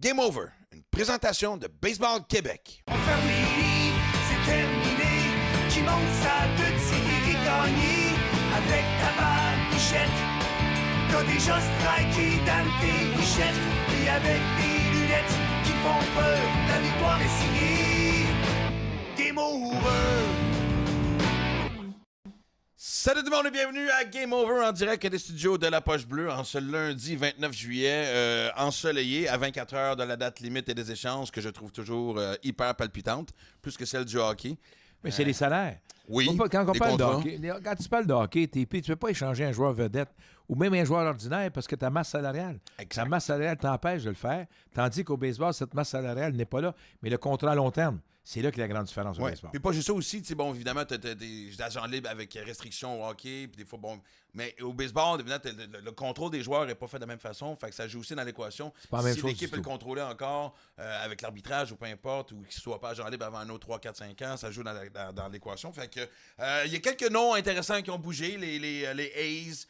Game Over, une présentation de Baseball Québec. On ferme les livres, c'est terminé. Qui monte sa petite et gagné avec ta balle bichette. T'as déjà striké dans tes bichettes. Et avec des lunettes qui font peur, la victoire est signée. Game Over. Salut tout le monde et bienvenue à Game Over en direct des studios de la Poche Bleue en ce lundi 29 juillet, ensoleillé à 24 heures de la date limite et des échanges que je trouve toujours hyper palpitante, plus que celle du hockey. Mais c'est les salaires. Oui, Quand on les parle de contrats. hockey, quand tu parles de hockey, tu ne peux pas échanger un joueur vedette ou même un joueur ordinaire parce que ta masse salariale. Exact. Ta masse salariale t'empêche de le faire, tandis qu'au baseball, cette masse salariale n'est pas là. Mais le contrat à long terme, c'est là qu'il y a la grande différence au Ouais. baseball. Puis pas juste ça aussi, tu sais, bon, évidemment, t'as des agents libres avec restrictions au hockey, puis des fois, bon, mais au baseball, évidemment, le contrôle des joueurs n'est pas fait de la même façon, fait que ça joue aussi dans l'équation. pas la même si chose l'équipe du peut le tout. contrôler encore, avec l'arbitrage ou peu importe, ou qu'il soit pas agent libre avant un autre 3, 4, 5 ans, ça joue dans l'équation. Fait que, il y a quelques noms intéressants qui ont bougé, les A's,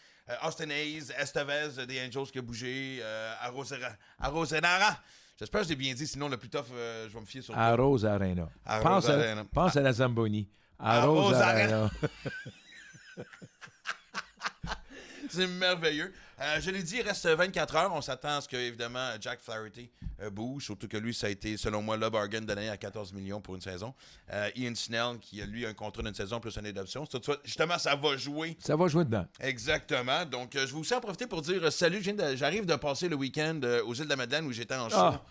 Austin Hayes, Estevez des Angels qui a bougé, Arozenara. J'espère que je l'ai bien dit, sinon le plus tough, je vais me fier sur À Rose Arena. À pense, Rose Arena. pense à la Zamboni. À À Rose Rose Arena. C'est merveilleux. Je l'ai dit, il reste 24 heures. On s'attend à ce que, évidemment, Jack Flaherty bouge. Surtout que lui, ça a été, selon moi, le bargain de l'année à 14 millions pour une saison. Ian Snell, qui a, lui, un contrat d'une saison plus une année d'option. Justement, ça va jouer. Ça va jouer dedans. Exactement. Donc, je vais aussi en profiter pour dire salut. J'arrive de passer le week-end aux îles de la Madeleine où j'étais en show. Ah!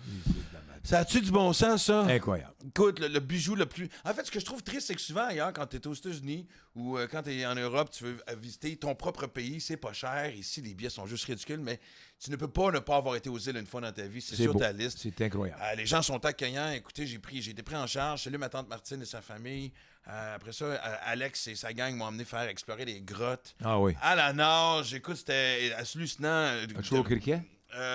Ça a-tu du bon sens, ça? Incroyable. Écoute, le bijou le plus... En fait, ce que je trouve triste, c'est que souvent, ailleurs, quand tu es aux États-Unis ou quand tu es en Europe, tu veux visiter ton propre pays, c'est pas cher. Ici, les billets sont juste ridicules, mais tu ne peux pas ne pas avoir été aux îles une fois dans ta vie. C'est sur beau. ta liste. C'est incroyable. Les gens sont accueillants. Écoutez, j'ai été pris en charge. Salut ma tante Martine et sa famille. Après ça, Alex et sa gang m'ont emmené faire explorer des grottes. Ah oui. À la nage. Écoute, c'était hallucinant. As-tu joué au cricket?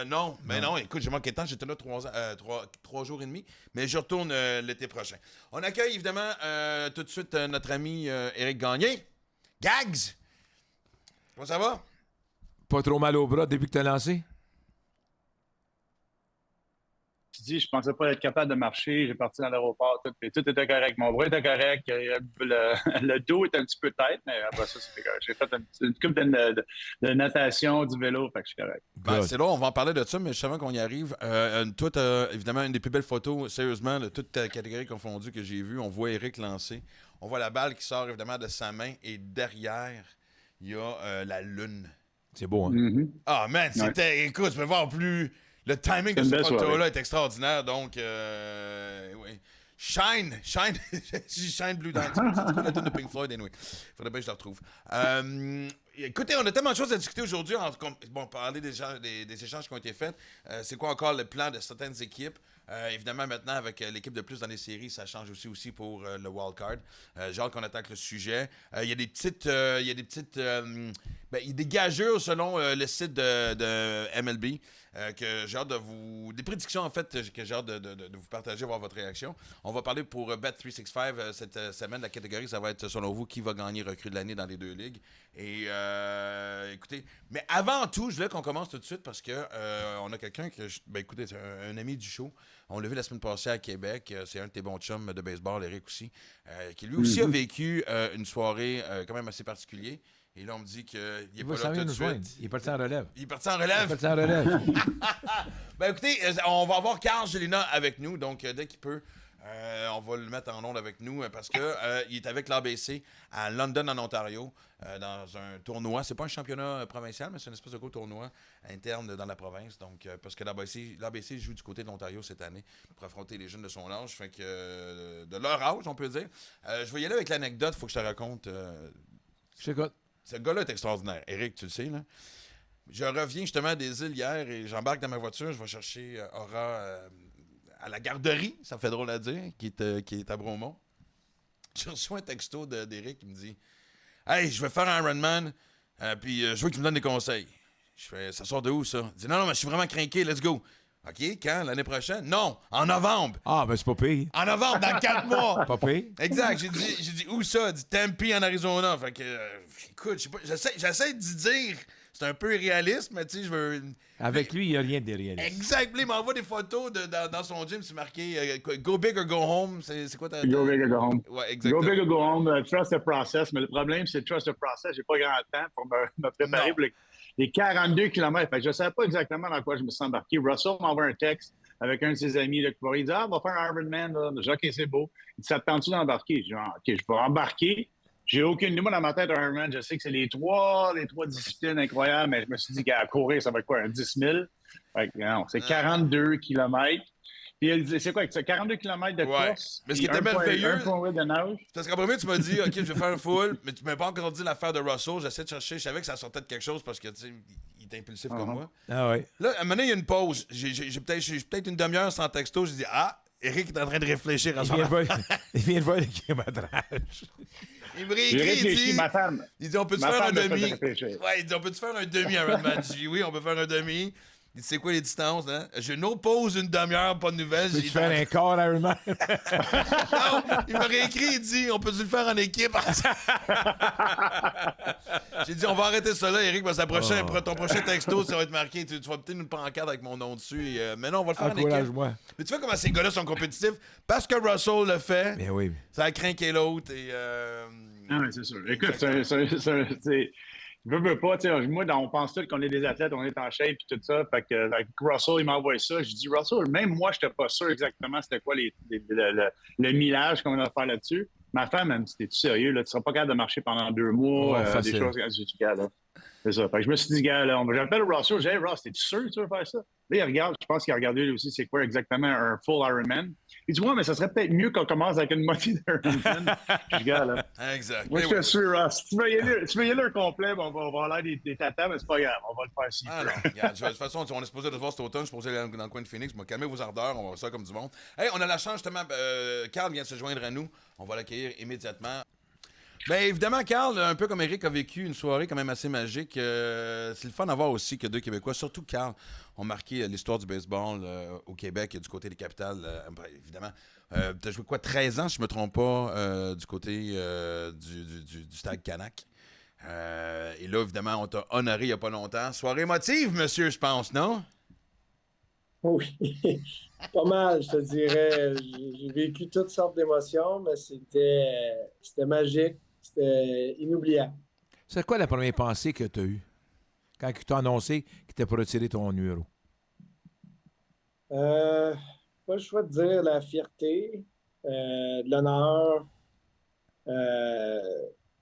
Non, mais non, écoute, j'ai manqué de temps, j'étais là 3 jours et demi, mais je retourne l'été prochain. On accueille évidemment tout de suite notre ami Éric Gagné. Gags! Comment ça va? Pas trop mal au bras depuis que tu as lancé? Je dis, je pensais pas être capable de marcher. J'ai parti dans l'aéroport, tout était correct. Mon bras était correct. Le dos était un petit peu tête, mais après ça, c'était correct. J'ai fait une couple de natation, du vélo, fait que je suis correct. Ben, c'est là, on va en parler de ça, mais juste avant qu'on y arrive, toi, t'as évidemment une des plus belles photos, sérieusement, de toute ta catégorie confondue que j'ai vue. On voit Éric lancer. On voit la balle qui sort évidemment de sa main et derrière, il y a la lune. C'est beau, hein? Mm-hmm. Ah, man, c'était... Écoute, tu peux voir plus... Le timing de une cette belle photo-là soirée. est extraordinaire, donc... oui. Shine! J'ai Shine Blue Dance. C'est quoi la tune de Pink Floyd, anyway? Faudrait bien que je la retrouve. Écoutez, on a tellement de choses à discuter aujourd'hui. Bon, parler des échanges qui ont été faits. C'est quoi encore le plan de certaines équipes? Évidemment, maintenant, avec l'équipe de plus dans les séries, ça change aussi pour le wildcard. J'ai hâte qu'on attaque le sujet. Il y a des petites... il y a des gageures selon le site de MLB que j'ai hâte de vous... Des prédictions, en fait, que j'ai hâte de vous partager, voir votre réaction. On va parler pour Bet365 cette semaine. La catégorie, ça va être, selon vous, qui va gagner recrue de l'année dans les deux ligues. Et écoutez, mais avant tout, je voulais qu'on commence tout de suite parce que on a quelqu'un que... écoutez, c'est un ami du show. On l'a vu la semaine passée à Québec. C'est un de tes bons chums de baseball, Éric aussi, qui lui aussi a vécu une soirée quand même assez particulière. Et là, on me dit qu'il n'est pas là tout de suite. Il est parti en relève. Il est parti en relève. Il est parti en relève. Ben écoutez, on va avoir Carl Gélina avec nous, donc dès qu'il peut, on va le mettre en onde avec nous parce que il est avec l'ABC à London, en Ontario, dans un tournoi. C'est pas un championnat provincial, mais c'est une espèce de gros tournoi interne dans la province. Donc, parce que l'ABC joue du côté de l'Ontario cette année pour affronter les jeunes de son âge, fait que de leur âge, on peut dire. Je vais y aller avec l'anecdote, il faut que je te raconte. Je t'écoute. Ce gars-là est extraordinaire. Éric, tu le sais, là. Je reviens justement des îles hier et j'embarque dans ma voiture. Je vais chercher Aura à la garderie, ça fait drôle à dire, qui est à Bromont. Je reçois un texto d'Éric qui me dit « Hey, je vais faire un Ironman, puis je veux qu'il me donne des conseils. » Je fais « Ça sort de où, ça? » Il dit « Non, mais je suis vraiment craqué, let's go. » OK, quand? L'année prochaine? Non, en novembre. Ah, ben c'est pas pire. En novembre, dans 4 mois. Pas pire. Exact. J'ai dit où ça? Il dit Tempe en Arizona. Fait que, écoute, j'essaie d'y dire c'est un peu irréaliste, mais tu sais, je veux... Avec lui, il n'y a rien de réaliste. Exactement, il m'envoie des photos dans son gym, c'est marqué Go big or go home. C'est quoi ta... Go big or go home. Ouais, exactement. Go big or go home, trust the process. Mais le problème, c'est trust the process. J'ai pas grand temps pour me préparer pour les 42 km. Fait que je ne savais pas exactement dans quoi je me suis embarqué. Russell m'envoie un texte avec un de ses amis là, il dit on va faire un Ironman. Là. Je dis OK, c'est beau. Il dit ça te tente-tu d'embarquer? Je dis OK, je vais embarquer. J'ai aucune idée. Moi, dans ma tête, un Ironman, je sais que c'est les trois disciplines incroyables, mais je me suis dit qu'à courir, ça va être quoi, un 10 000? Fait que, non, c'est 42 km. Puis elle disait, c'est quoi, c'est 42 km de course? Mais ce qui était merveilleux, un point de nage. parce qu'en premier, tu m'as dit, OK, je vais faire un full, mais tu m'as pas encore dit l'affaire de Russell. J'essaie de chercher, je savais que ça sortait de quelque chose parce que, tu sais, il est impulsif comme moi. Ah ouais. Là, à un moment donné, il y a une pause. J'ai peut-être une demi-heure sans texto. J'ai dit, Eric est en train de réfléchir à son affaire. Il vient de voir le kilométrage. Il me réécrit, il dit... ma femme. Il dit, on peut-tu faire un demi? Ouais, il dit, on peut-tu faire un demi Ironman? J'ai dit, oui, on peut faire un demi. Il dit, c'est quoi les distances, hein? Je nous pause une demi-heure, pas de nouvelles. Peux-tu faire un quart Ironman? Non, il m'a réécrit, il dit, on peut-tu le faire en équipe? J'ai dit, on va arrêter ça là, Eric, parce que ton prochain texto, ça va être marqué. Tu vas peut-être une pancarte avec mon nom dessus. Mais non, on va le faire en équipe. Mais tu vois comment ces gars-là sont compétitifs? Parce que Russell le fait, Mais oui. ça a craqué l'autre. Ah oui, c'est sûr. Écoute, c'est... Je veux pas, tu sais, moi, on pense tous qu'on est des athlètes, on est en shape et tout ça. Fait que Russell, il m'envoie ça. Je dis, Russell, même moi, je n'étais pas sûr exactement c'était quoi le millage qu'on va faire là-dessus. Ma femme, elle me dit, t'es-tu sérieux? Là, tu ne seras pas capable de marcher pendant 2 mois, des choses. Je dis, gars, là. C'est ça. Fait que je me suis dit, gars, là, j'appelle Russell, je dis, hey, Ross, t'es-tu sûr que tu veux faire ça? Là, il regarde, je pense qu'il a regardé lui aussi, c'est quoi exactement un full Ironman. Il dit, ouais, mais ça serait peut-être mieux qu'on commence avec une moitié d'Ironman. Je dis, gars, là. Exact. Moi, je te suis, Ross. Tu veux y aller un complet, on va avoir l'air des tatas, mais c'est pas grave, on va le faire si. Ah non, regarde, de toute façon, on est supposé de se voir cet automne, je suis supposé aller dans le coin de Phoenix, je vais calmer vos ardeurs, on va voir ça comme du monde. Hey, on a la chance, justement, Carl vient de se joindre à nous, on va l'accueillir immédiatement. Bien, évidemment, Carl, un peu comme Eric a vécu une soirée quand même assez magique, c'est le fun à voir aussi que deux Québécois, surtout Carl, ont marqué l'histoire du baseball au Québec et du côté des capitales, évidemment. Tu as joué quoi, 13 ans, si je ne me trompe pas, du côté du Stade Canac. Et là, évidemment, on t'a honoré il n'y a pas longtemps. Soirée émotive, monsieur, je pense, non? Oui, pas mal, je te dirais. J'ai vécu toutes sortes d'émotions, mais c'était magique, c'était inoubliable. C'est quoi la première pensée que tu as eue quand tu t'as annoncé qu'il t'était pour retirer ton numéro? Pas le choix de dire la fierté, de l'honneur.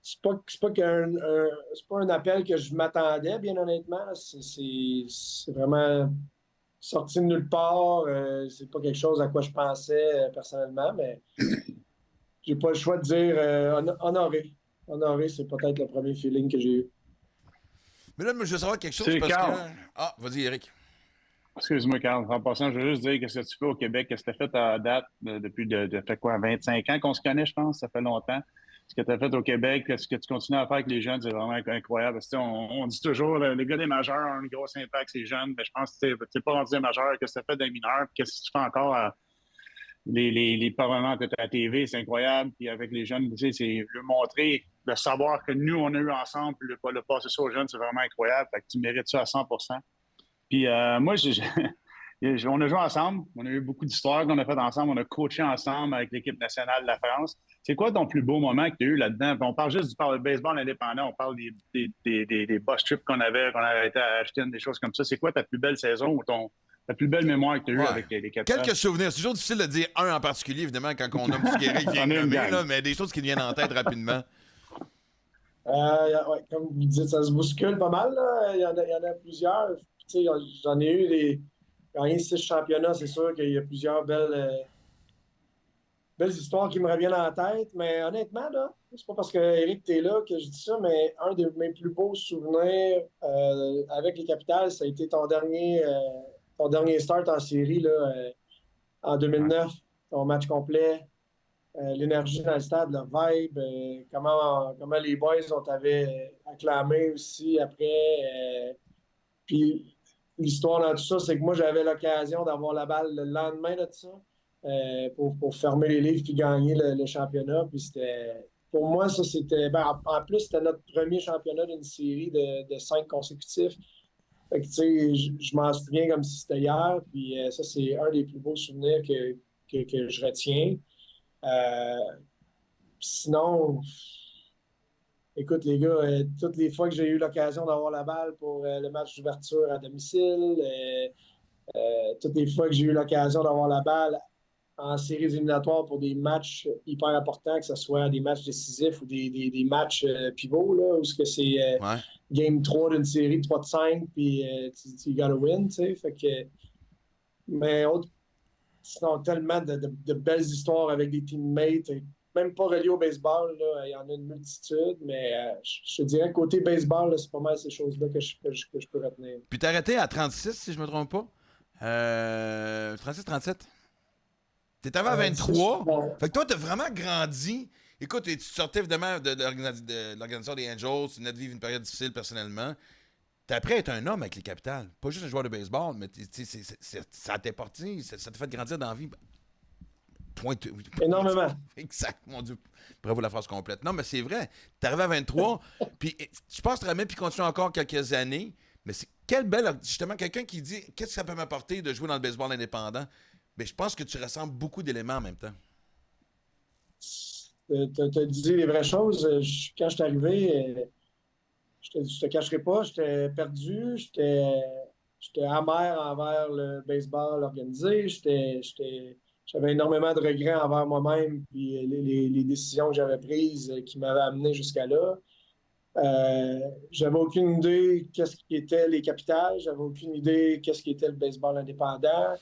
C'est pas un appel que je m'attendais, bien honnêtement. C'est vraiment sorti de nulle part. C'est pas quelque chose à quoi je pensais personnellement, mais j'ai pas le choix de dire honoré. Honoré, c'est peut-être le premier feeling que j'ai eu. Mais là, je veux savoir quelque chose C'est parce Carl. que... Ah, vas-y, Eric. Excuse-moi, Carl. En passant, je veux juste dire qu'est-ce que tu fais au Québec, qu'est-ce que tu as fait à date depuis fait quoi, 25 ans qu'on se connaît, je pense, ça fait longtemps. Ce que tu as fait au Québec, ce que tu continues à faire avec les jeunes, c'est vraiment incroyable. Parce que, on dit toujours, les gars des majeurs ont un gros impact sur les jeunes, mais je pense que tu n'es pas rendu des majeurs, qu'est-ce que tu as fait des mineurs, qu'est-ce que tu fais encore les parlements que tu as à la TV, c'est incroyable. Puis avec les jeunes, tu sais, c'est le montrer, le savoir que nous, on a eu ensemble, puis le passer ça aux jeunes, c'est vraiment incroyable. Fait que tu mérites ça à 100 %. Puis moi, on a joué ensemble. On a eu beaucoup d'histoires qu'on a faites ensemble. On a coaché ensemble avec l'équipe nationale de la France. C'est quoi ton plus beau moment que tu as eu là-dedans? On parle juste du baseball indépendant. On parle des bus trips qu'on avait été à Ashton, des choses comme ça. C'est quoi ta plus belle saison ou ta plus belle mémoire que tu as eue avec les Capitals? Quelques souvenirs. C'est toujours difficile de dire un en particulier, évidemment, quand on nomme ce qu'Éric vient de nommer, là, mais des choses qui viennent en tête rapidement. Ouais, comme vous dites, ça se bouscule pas mal. Là. Il y en a plusieurs. Tu sais, j'en ai eu gagné 6 championnats, c'est sûr qu'il y a plusieurs belles histoires qui me reviennent en tête. Mais honnêtement, là, c'est pas parce que Eric, t'es là que je dis ça, mais un de mes plus beaux souvenirs avec les Capitals, ça a été ton dernier start en série là, en 2009, ton match complet. L'énergie dans le stade, le vibe, comment les boys on t'avait acclamé aussi après. Puis l'histoire dans tout ça, c'est que moi, j'avais l'occasion d'avoir la balle le lendemain de ça pour fermer les livres puis gagner le championnat. Puis c'était pour moi, ça, c'était... en plus, c'était notre premier championnat d'une série de 5 consécutifs. Fait que, tu sais, je m'en souviens comme si c'était hier. Puis ça, c'est un des plus beaux souvenirs que je retiens. Sinon, écoute, les gars, toutes les fois que j'ai eu l'occasion d'avoir la balle pour le match d'ouverture à domicile, toutes les fois que j'ai eu l'occasion d'avoir la balle en séries éliminatoires pour des matchs hyper importants, que ce soit des matchs décisifs ou des matchs pivots, là, où c'est Ouais. Game 3 d'une série 3 de 5, puis tu gotta win, tu sais. Fait que, mais sinon, tellement de belles histoires avec des teammates, même pas reliées au baseball, là, il y en a une multitude, mais je te dirais, côté baseball, là, c'est pas mal ces choses-là que je peux retenir. Puis t'as arrêté à 36, si je me trompe pas. 36-37. T'es arrivé à 23. Bon. Fait que toi, t'as vraiment grandi. Écoute, tu sortais évidemment de l'organisation des Angels, tu venais de vivre une période difficile personnellement. T'as appris à être un homme avec les Capitals. Pas juste un joueur de baseball, mais ça t'a porté, ça t'a fait grandir dans la vie. Énormément. Exact, mon Dieu. Bravo la phrase complète. Non, mais c'est vrai. T'es arrivé à 23, puis je pense que tu ramènes puis continuer encore quelques années. Mais c'est quelle belle... Justement, quelqu'un qui dit « Qu'est-ce que ça peut m'apporter de jouer dans le baseball indépendant? » Mais je pense que tu ressembles beaucoup d'éléments en même temps. T'as dit les vraies choses. Quand je suis arrivé, je te cacherai pas, j'étais perdu, j'étais amer envers le baseball organisé, j'avais énormément de regrets envers moi-même puis les décisions que j'avais prises qui m'avaient amené jusqu'à là. J'avais aucune idée qu'est-ce qui était les Capitals, j'avais aucune idée qu'est-ce qui était le baseball indépendant.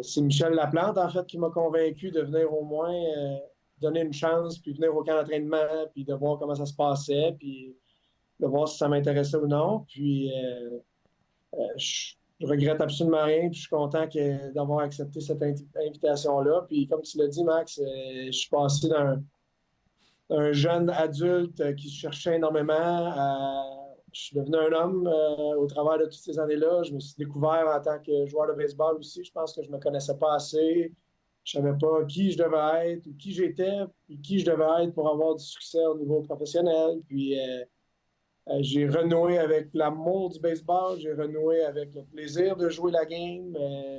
C'est Michel Laplante, en fait, qui m'a convaincu de venir au moins donner une chance, puis venir au camp d'entraînement, puis de voir comment ça se passait, puis de voir si ça m'intéressait ou non. Puis je regrette absolument rien, puis je suis content d'avoir accepté cette invitation-là. Puis comme tu l'as dit, Max, je suis passé d'un jeune adulte qui se cherchait énormément je suis devenu un homme au travers de toutes ces années-là. Je me suis découvert en tant que joueur de baseball aussi. Je pense que je ne me connaissais pas assez. Je ne savais pas qui je devais être ou qui j'étais, puis qui je devais être pour avoir du succès au niveau professionnel. Puis j'ai renoué avec l'amour du baseball. J'ai renoué avec le plaisir de jouer la game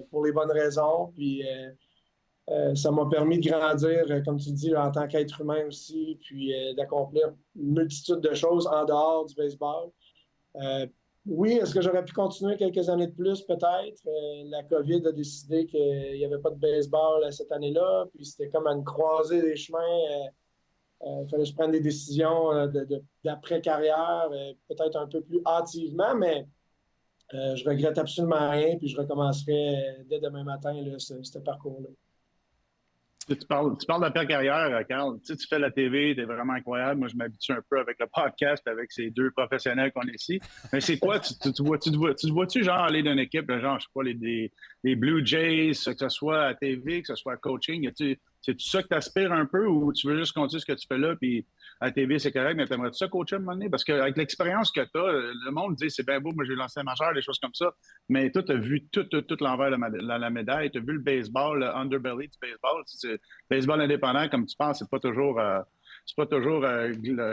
pour les bonnes raisons. Puis ça m'a permis de grandir, comme tu le dis, en tant qu'être humain aussi, puis d'accomplir une multitude de choses en dehors du baseball. Oui, est-ce que j'aurais pu continuer quelques années de plus, peut-être? La COVID a décidé qu'il n'y avait pas de baseball cette année-là, puis c'était comme à une croisée des chemins. Il fallait que je prenne des décisions d'après-carrière, peut-être un peu plus hâtivement, mais je regrette absolument rien, puis je recommencerai dès demain matin là, ce parcours-là. Tu parles d'après-carrière, Carl. Tu sais, tu fais la TV, t'es vraiment incroyable. Moi, je m'habitue un peu avec le podcast, avec ces deux professionnels qu'on est ici. Mais c'est quoi? Tu te vois-tu genre aller d'une équipe, genre, je sais pas, les Blue Jays, que ce soit à TV, que ce soit à coaching? C'est-tu ça que tu aspires un peu ou tu veux juste continuer ce que tu fais là, puis à TV, c'est correct, mais t'aimerais-tu ça coacher à un moment donné? Parce qu'avec l'expérience que tu as, le monde dit c'est bien beau, moi j'ai lancé un majeur, des choses comme ça, mais toi, tu as vu tout l'envers de la médaille, tu as vu le baseball, le underbelly du baseball. Le baseball indépendant, comme tu penses, c'est pas toujours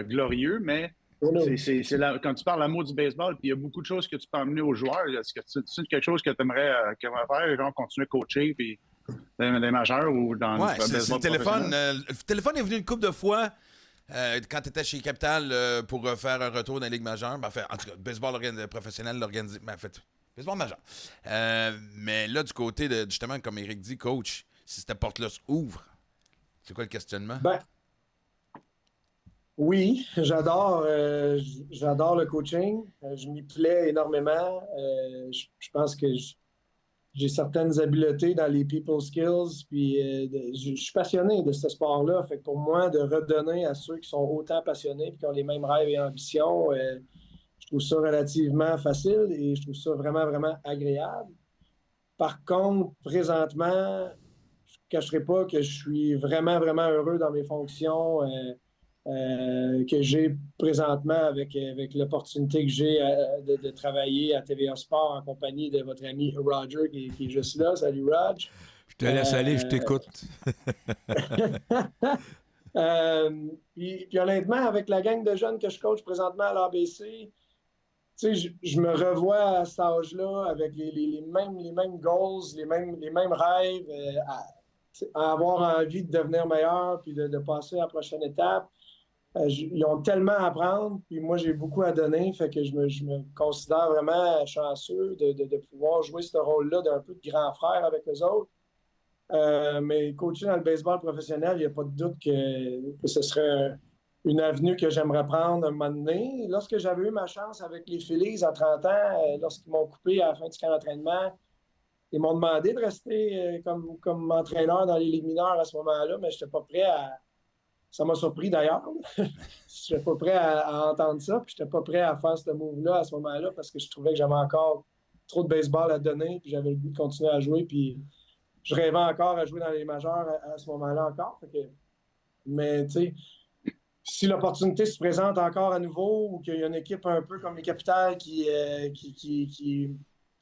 glorieux, mais quand tu parles l'amour du baseball, puis il y a beaucoup de choses que tu peux emmener aux joueurs. Est-ce que c'est quelque chose que tu aimerais faire, genre continuer à coacher, puis dans les majeurs ou dans Ouais, le baseball le téléphone. professionnel? Le téléphone est venu une couple de fois quand tu étais chez Capital pour faire un retour dans la Ligue majeure. Ben, en tout cas, baseball professionnel, l'organisé. Ben, en fait, baseball majeur. Mais là, du côté de, justement, comme Éric dit, coach, si cette porte-là s'ouvre, c'est quoi le questionnement? Ben, oui, j'adore le coaching. Je m'y plais énormément. Je pense que j'ai certaines habiletés dans les people skills, puis je suis passionné de ce sport-là. Fait que pour moi, de redonner à ceux qui sont autant passionnés et qui ont les mêmes rêves et ambitions, je trouve ça relativement facile et je trouve ça vraiment, vraiment agréable. Par contre, présentement, je ne cacherai pas que je suis vraiment, vraiment heureux dans mes fonctions que j'ai présentement avec l'opportunité que j'ai de travailler à TVA Sport en compagnie de votre ami Roger qui est juste là. Salut, Rog. Je te laisse aller, je t'écoute. Puis honnêtement, avec la gang de jeunes que je coach présentement à l'ABC, tu sais, je me revois à cet âge-là avec les mêmes goals, les mêmes rêves, à avoir envie de devenir meilleur puis de passer à la prochaine étape. Ils ont tellement à apprendre, puis moi, j'ai beaucoup à donner, fait que je me considère vraiment chanceux de pouvoir jouer ce rôle-là d'un peu de grand frère avec eux autres. Mais coacher dans le baseball professionnel, il n'y a pas de doute que ce serait une avenue que j'aimerais prendre un moment donné. Lorsque j'avais eu ma chance avec les Phillies à 30 ans, lorsqu'ils m'ont coupé à la fin du camp d'entraînement, ils m'ont demandé de rester comme entraîneur dans les ligues mineures à ce moment-là, mais je n'étais pas prêt à. Ça m'a surpris d'ailleurs. Je n'étais pas prêt à entendre ça, puis je n'étais pas prêt à faire ce move-là à ce moment-là parce que je trouvais que j'avais encore trop de baseball à donner, puis j'avais le goût de continuer à jouer, puis je rêvais encore à jouer dans les majeurs à ce moment-là encore. Mais tu sais, si l'opportunité se présente encore à nouveau ou qu'il y a une équipe un peu comme les Capitals qui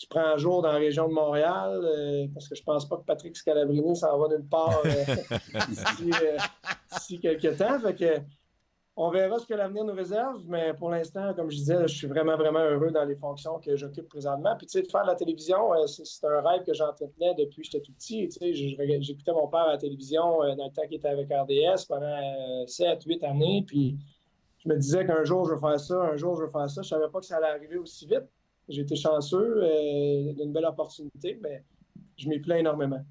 prend un jour dans la région de Montréal, parce que je pense pas que Patrick Scalabrini s'en va nulle part d'ici quelques temps. Fait que, on verra ce que l'avenir nous réserve, mais pour l'instant, comme je disais, je suis vraiment, vraiment heureux dans les fonctions que j'occupe présentement. Puis, tu sais, de faire de la télévision, c'est un rêve que j'entretenais depuis que j'étais tout petit. Tu sais, j'écoutais mon père à la télévision dans le temps qu'il était avec RDS pendant 7, 8 années. Puis, je me disais qu'un jour, je vais faire ça, un jour, je vais faire ça. Je savais pas que ça allait arriver aussi vite. J'ai été chanceux d'une belle opportunité, mais je m'y plains énormément.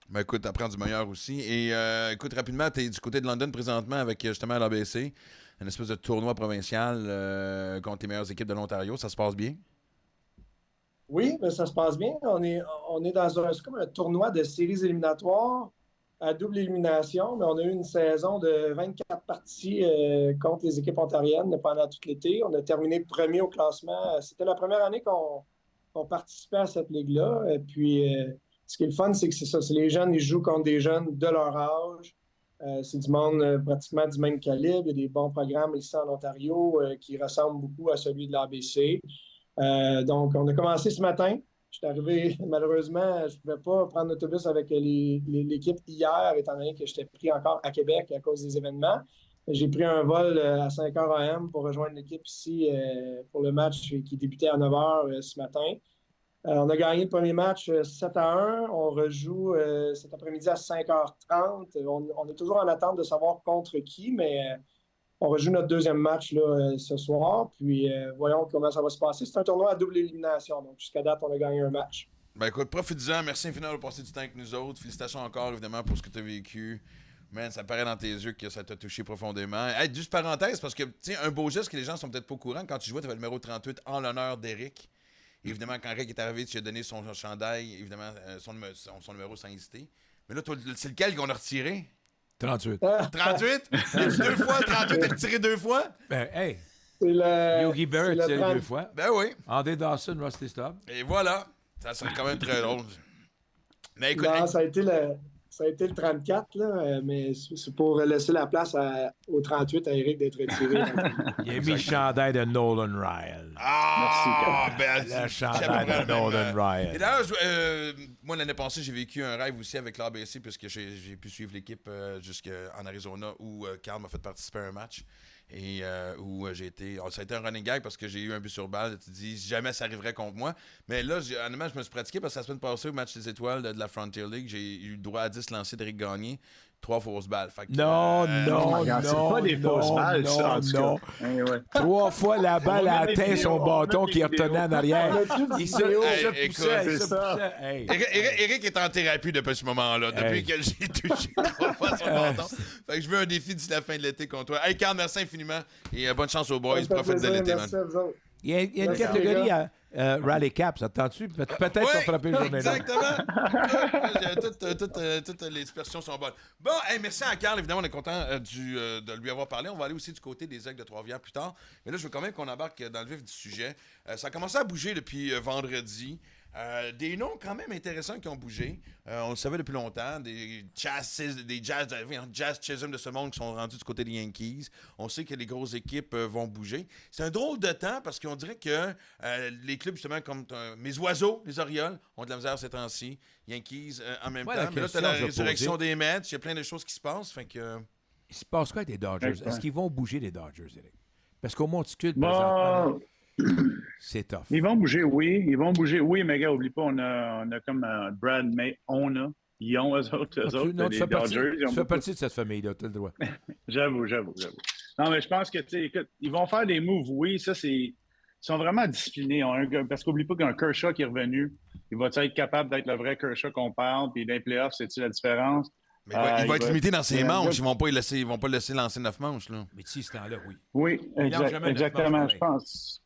Ben écoute, t'apprends du meilleur aussi. Et écoute, rapidement, t'es du côté de London présentement avec justement l'ABC, une espèce de tournoi provincial contre les meilleures équipes de l'Ontario. Ça se passe bien? Oui, mais ça se passe bien. On est dans c'est comme un tournoi de séries éliminatoires à double élimination, mais on a eu une saison de 24 parties contre les équipes ontariennes pendant tout l'été. On a terminé premier au classement. C'était la première année qu'on participait à cette ligue-là. Et puis, ce qui est le fun, c'est que c'est ça. C'est les jeunes, ils jouent contre des jeunes de leur âge. C'est du monde pratiquement du même calibre. Il y a des bons programmes ici en Ontario qui ressemblent beaucoup à celui de l'ABC. Donc, on a commencé ce matin. Je suis arrivé, malheureusement, je ne pouvais pas prendre l'autobus avec l'équipe hier, étant donné que j'étais pris encore à Québec à cause des événements. J'ai pris un vol à 5h AM pour rejoindre l'équipe ici pour le match qui débutait à 9h ce matin. On a gagné le premier match 7-1. On rejoue cet après-midi à 5h30. On est toujours en attente de savoir contre qui, mais on rejoue notre deuxième match là, ce soir. Puis voyons comment ça va se passer. C'est un tournoi à double élimination. Donc jusqu'à date, on a gagné un match. Ben écoute, profite-en. Merci infiniment de passer du temps avec nous autres. Félicitations encore, évidemment, pour ce que tu as vécu. Man, ça paraît dans tes yeux que ça t'a touché profondément. Hey, juste parenthèse, parce que, tu sais, un beau geste que les gens sont peut-être pas au courant. Quand tu jouais, tu avais le numéro 38 en l'honneur d'Éric. Évidemment, quand Rick est arrivé, tu lui as donné son chandail, évidemment, son numéro sans hésiter. Mais là, toi, c'est lequel qu'on a retiré? 38. 38? Deux fois? 38 est retiré 2 fois? Ben, hey, C'est le, Yogi Berra c'est est le tiré 30. 2 fois. Ben oui. Andy Dawson, Rusty Stubb. Et voilà. Ça serait quand même très drôle. Mais écoute, Non, ça a été le 34, là, mais c'est pour laisser la place au 38 à Eric d'être retiré. Il a mis le chandail de Nolan Ryan. ah, ben, Le chandail de Nolan Ryan. Et d'ailleurs, moi, l'année passée, j'ai vécu un rêve aussi avec l'ABC, puisque j'ai pu suivre l'équipe jusqu'en Arizona, où Carl m'a fait participer à un match. Et où j'ai été. Ça a été un running gag parce que j'ai eu un but sur balle. Tu te dis, jamais ça arriverait contre moi. Mais là, honnêtement, je me suis pratiqué parce que la semaine passée, au match des étoiles de la Frontier League, j'ai eu le droit à 10 lancers d'Éric Gagné, 3 fausses balles. Fait que, Non, Oh my God, c'est pas des fausses balles, ça, en tout cas. Eh ouais. 3 fois la balle a atteint son bâton qui retenait en arrière. Il se Hey, poussait, il écoute, se poussait. Hey. Éric est en thérapie depuis ce moment-là, depuis Hey. que j'ai touché 3 fois son bâton. Fait que je veux un défi d'ici la fin de l'été contre toi. Hey, Carl, merci infiniment et bonne chance aux boys. Ça me fait Profite de plaisir, l'été, man. merci à vous autres. Il y a une Merci, catégorie les à Rally Cap, ça te tente-tu? Peut-être qu'on va frapper une journée là. Exactement. Toutes les expressions sont bonnes. Bon, hey, merci à Carl. Évidemment, on est content de lui avoir parlé. On va aller aussi du côté des Aigles de Trois-Rivières plus tard. Mais là, je veux quand même qu'on embarque dans le vif du sujet. Ça a commencé à bouger depuis vendredi. Des noms quand même intéressants qui ont bougé. On le savait depuis longtemps. Des Jazz Chisholm de ce monde qui sont rendus du côté des Yankees. On sait que les grosses équipes vont bouger. C'est un drôle de temps parce qu'on dirait que les clubs, justement, comme mes oiseaux, les Orioles, ont de la misère ces temps-ci. Yankees en même Ouais, temps. la Mais là, tu as question la que je vais résurrection poser. des Mets. Il y a plein de choses qui se passent. Fait que. Il se passe quoi avec les Dodgers? Exact. Est-ce qu'ils vont bouger les Dodgers, Eric? Parce qu'au Monticule, Bon, présentement, c'est tough. ils vont bouger, oui. Ils vont bouger, oui, mais gars, oublie pas, on a comme Brad May, ils ont eux autres, Non, tu les fais partie, Dodgers. Ils ont tu fais beaucoup- partie de cette famille-là, tu as le droit. J'avoue. Non, mais je pense que, tu sais, écoute, ils vont faire des moves, oui, ça, c'est... Ils sont vraiment disciplinés. Ils ont un gars- parce qu'oublie pas qu'un Kershaw qui est revenu, il va être capable d'être le vrai Kershaw qu'on parle, puis dans les playoffs, c'est-tu la différence? Mais il va être limité dans ses il va- manches. Ils vont pas le laisser lancer 9 manches. Là. Mais si, ce temps-là, oui. Oui, Il lance jamais exactement, neuf manches, je pense.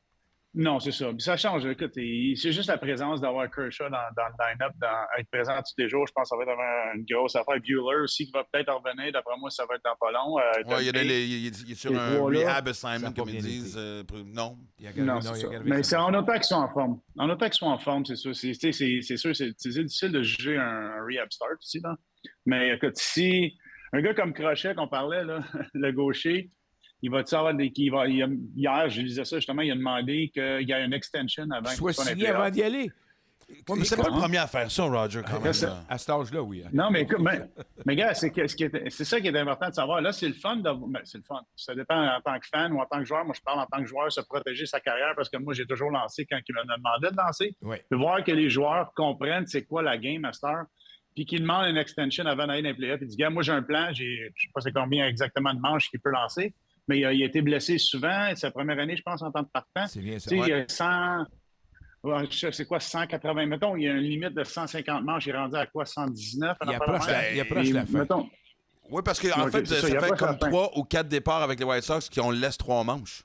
Non, c'est ça. Puis ça change. Écoute, c'est juste la présence d'avoir Kershaw dans le line-up, être présent tous les jours. Je pense que ça va être une grosse affaire. Bueller aussi qui va peut-être revenir. D'après moi, ça va être dans pas long. Ouais, il est sur les un trois, là, rehab ça assignment, a pas comme ils bien disent. Non. Il a Non, gagné, c'est il ça. a gagné Mais ça. c'est en autant qu'ils sont en forme. En autant qu'ils sont en forme, c'est sûr. C'est sûr, c'est difficile de juger un rehab start aussi. Là. Mais écoute, si un gars comme Crochet qu'on parlait, là, le gaucher, il va avoir des. Hier, je lisais ça justement, il a demandé qu'il y ait une extension avant Qu'il soit qu'il soit signé avant d'y aller. Ouais, mais c'est pas le premier à faire ça, Roger, quand même. ça. là. À cet âge-là, oui. Non, mais écoute, mais gars, c'est ça qui est important de savoir. Là, c'est le fun. C'est le fun. Ça dépend en tant que fan ou en tant que joueur. Moi, je parle en tant que joueur, se protéger sa carrière parce que moi, j'ai toujours lancé quand il m'a demandé de lancer. Oui. De voir que les joueurs comprennent c'est quoi la game à cette heure, puis qu'ils demandent une extension avant d'aller dans les playoffs. Ils disent, gars, moi, j'ai un plan, je ne sais pas c'est combien exactement de manches qu'il peut lancer, mais il a été blessé souvent. Sa première année, je pense, en tant que partant. C'est bien ça. Tu sais, Ouais. il y a 100. Ouais, c'est quoi, 180? Mettons, il y a une limite de 150 manches. Il est rendu à quoi, 119? Il approche la fin. Mettons, Oui, parce qu'en Ok, fait, c'est ça, ça il y a fait pas comme certain. 3 ou 4 départs avec les White Sox qui on laisse 3 manches.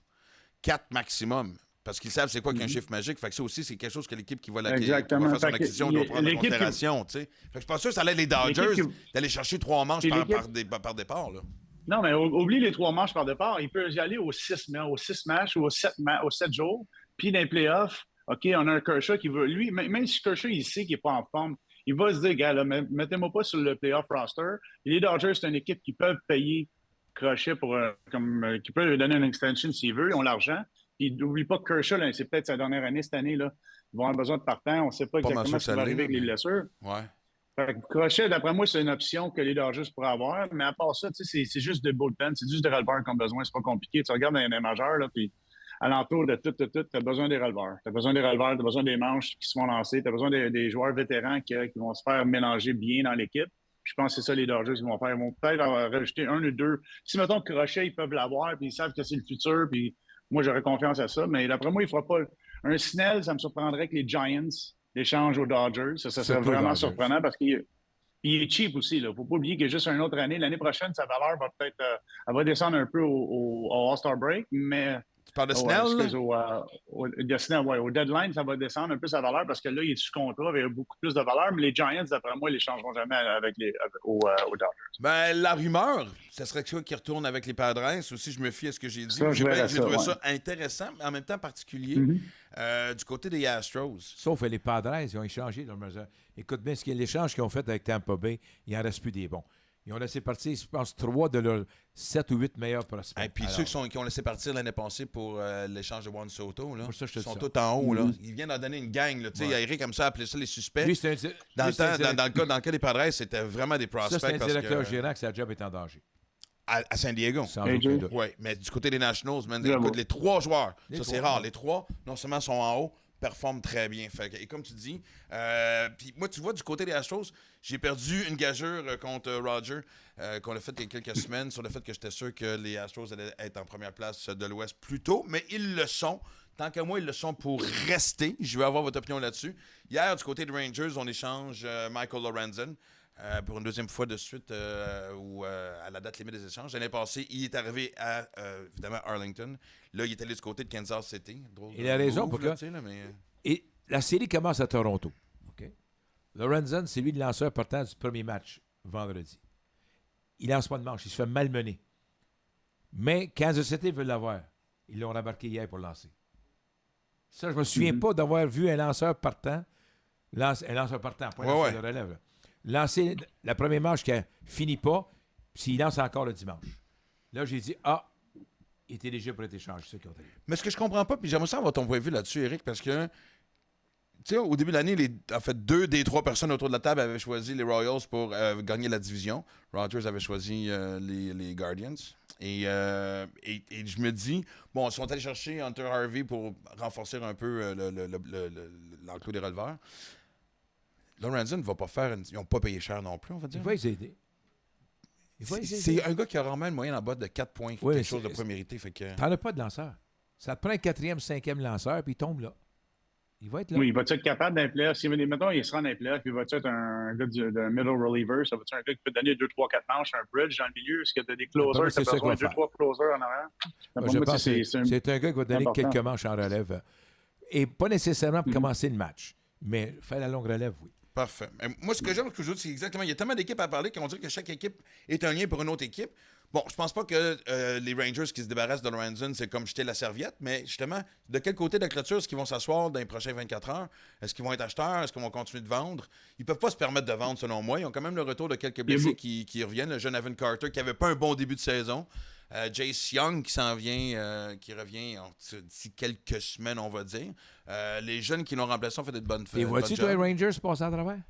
4 maximum. Parce qu'ils savent c'est quoi qu'un chiffre magique. Fait que ça aussi, c'est quelque chose que l'équipe qui va faire Exactement. son Fait que acquisition doit prendre en l'équipe qui- considération. Tu sais. Fait que je suis pas sûr que ça allait les Dodgers L'équipe qui- d'aller chercher 3 manches Et par départ. Là. Non, mais oublie les 3 manches par départ. Il peut y aller aux 6 matchs ou aux 7 jours. Puis dans les playoffs, OK, on a un Kershaw qui veut. Lui, même si Kershaw, il sait qu'il n'est pas en forme, il va se dire, gars, là, mettez-moi pas sur le playoff roster. Et les Dodgers, c'est une équipe qui peut payer Crochet qui peut lui donner une extension s'il veut. Ils ont l'argent. Puis n'oublie pas que Kershaw, là, c'est peut-être sa dernière année cette année. Là. Ils vont avoir besoin de partant. On ne sait pas Pas mal exactement sûr ce que qui va ça arriver avec l'est, les mais- blessures. Ouais. Fait que Crochet, d'après moi, c'est une option que les Dodgers pourraient avoir. Mais à part ça, tu sais, c'est juste des bullpen, c'est juste des releveurs qu'on a besoin. C'est pas compliqué. Tu regardes dans les majeurs, là, puis alentour de tout, tu as besoin des releveurs. Tu as besoin des releveurs, tu as besoin des manches qui se font lancer, tu as besoin des joueurs vétérans qui vont se faire mélanger bien dans l'équipe. Puis je pense que c'est ça les Dodgers qui vont faire. Ils vont peut-être rajouter 1 ou 2. Si, mettons, Crochet, ils peuvent l'avoir, puis ils savent que c'est le futur, puis moi, j'aurais confiance à ça. Mais d'après moi, il ne fera pas. Un Snell, ça me surprendrait que les Giants l'échangent aux Dodgers. Ça serait Surtout vraiment Dodgers. surprenant parce qu'il est cheap aussi. Il ne faut pas oublier qu'il y a juste une autre année. L'année prochaine, sa valeur va peut-être elle va descendre un peu au All-Star Break, mais Tu parles de Snell? là? de Snell, ouais, au deadline, ça va descendre un peu sa valeur parce que là, il est sous contrat, il a beaucoup plus de valeur, mais les Giants, d'après moi, ils ne les changeront jamais aux Dodgers. Ben, la rumeur, ce serait que qui retourne avec les Padres. Aussi, je me fie à ce que j'ai dit. Ça, je verrais J'ai ça, trouvé ouais. ça intéressant, mais en même temps particulier. Mm-hmm. Du côté des Astros. Sauf les Padres, ils ont échangé. Écoute bien, l'échange qu'ils ont fait avec Tampa Bay, il n'en reste plus des bons. Ils ont laissé partir, je pense, 3 de leurs 7 ou 8 meilleurs prospects. Et puis Alors, ceux qui ont laissé partir l'année passée pour l'échange de Juan Soto, là, Moi, ça, je te ils dis sont ça. tous en haut. Là. Ils viennent en donner une gang. Là. Tu sais, Ouais. Eric, comme ça, appelé ça les suspects. lui, c'est un, Dans le lui, c'est un temps, direct- dans le cas des Padres, c'était vraiment des ça, prospects. c'est un parce directeur que, gérant que sa job est en danger. à San Diego. Sans AJ. aucun doute. Oui, mais du côté des Nationals, man, Bravo. écoute, les 3 joueurs, Les ça c'est trois, rare, ouais. les 3, non seulement sont en haut, performent très bien. Fait que, et comme tu dis, puis moi, tu vois, du côté des Astros, j'ai perdu une gageure contre Roger, qu'on a fait il y a quelques semaines, sur le fait que j'étais sûr que les Astros allaient être en première place de l'Ouest plus tôt, mais ils le sont. Tant qu'à moi, ils le sont pour rester. Je veux avoir votre opinion là-dessus. Hier, du côté des Rangers, on échange Michael Lorenzen. Pour une deuxième fois de suite à la date limite des échanges. L'année passée, il est arrivé à, évidemment, Arlington. Là, il est allé du côté de Kansas City. Drôle Il de a raison, move, pour là, que- tu sais, là, mais... Et la série commence à Toronto. OK? Lorenzen, c'est lui le lanceur partant du premier match, vendredi. Il lance pas de manche, il se fait malmener. Mais Kansas City veut l'avoir. Ils l'ont rembarqué hier pour lancer. Ça, je me souviens pas d'avoir vu un lanceur partant, un lanceur partant, pas un Ouais, lanceur ouais. de relève, là, lancer la première manche qui finit pas, puis s'il lance encore le dimanche. Là, j'ai dit, il était déjà pour être échangé, c'est ça qui ont arrivé. Mais ce que je comprends pas, puis j'aimerais ça avoir ton point de vue là-dessus, Eric, parce que Tu sais, au début de l'année, en fait, 2 des 3 personnes autour de la table avaient choisi les Royals pour gagner la division. Rogers avait choisi les Guardians. Et je me dis, bon, ils sont allés chercher Hunter Harvey pour renforcer un peu l'enclos des releveurs. Lorenzen ne va pas faire... Ils n'ont pas payé cher non plus, on va dire. Il va les aider. C'est un gars qui a vraiment une moyenne en bas de 4 points, Oui, quelque chose de pas mérité. Fait que... T'en as pas de lanceur. Ça te prend un 4e, 5e lanceur, puis il tombe là. Il va être là. Oui, il va-tu être capable d'un playoff? Si, mettons, il se rend dans les playoffs, puis va-tu être un gars de middle reliever? Ça va-tu être un gars qui peut donner 2, 3, 4 manches, un bridge dans le milieu? Est-ce que tu as des closers? c'est Tu ça as qu'on va besoin de 2, 3 closers en arrière? Moi, je pense que c'est un gars qui va donner important. quelques manches en relève. Et pas nécessairement pour commencer le match, mais faire la longue relève, oui. Parfait. Moi, ce que j'aime toujours, c'est exactement... Il y a tellement d'équipes à parler qu'on dirait que chaque équipe est un lien pour une autre équipe. Bon, je pense pas que les Rangers qui se débarrassent de Lorenzen, c'est comme jeter la serviette, mais justement, de quel côté de la clôture est-ce qu'ils vont s'asseoir dans les prochains 24 heures? Est-ce qu'ils vont être acheteurs? Est-ce qu'ils vont continuer de vendre? Ils peuvent pas se permettre de vendre, selon moi. Ils ont quand même le retour de quelques blessés qui reviennent. Le jeune Evan Carter, qui avait pas un bon début de saison. Jace Young, qui s'en vient, qui revient d'ici quelques semaines, on va dire. Les jeunes qui l'ont remplacé ont fait de bonnes Et vois-tu, toi, les Rangers passer à travers?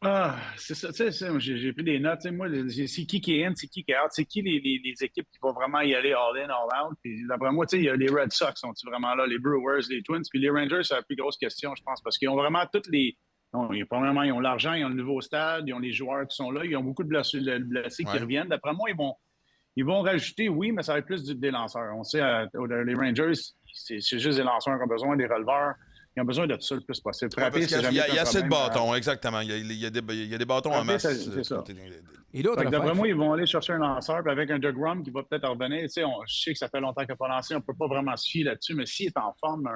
Ah, c'est ça. Tu sais, j'ai pris des notes. Tu sais, moi, c'est qui est in, c'est qui est out. C'est qui les équipes qui vont vraiment y aller all in, all out. Puis d'après moi, tu sais, il y a les Red Sox sont-ils vraiment là, les Brewers, les Twins. Puis les Rangers, c'est la plus grosse question, je pense, parce qu'ils ont vraiment toutes les... Premièrement, ils ont l'argent, ils ont le nouveau stade, ils ont les joueurs qui sont là, ils ont beaucoup de blessés qui reviennent. D'après moi, ils vont rajouter, oui, mais ça va être plus des lanceurs. On sait, les Rangers, c'est juste des lanceurs qui ont besoin, des releveurs. Ils ont besoin de tout ça le plus possible. Frapper, il y a assez de bâtons, exactement. Il y a des bâtons en masse. C'est ça. Et l'autre d'après moi, ils vont aller chercher un lanceur, puis avec un DeGrom qui va peut-être revenir. Tu sais, je sais que ça fait longtemps qu'il n'a pas lancé, on ne peut pas vraiment se fier là-dessus, mais s'il est en forme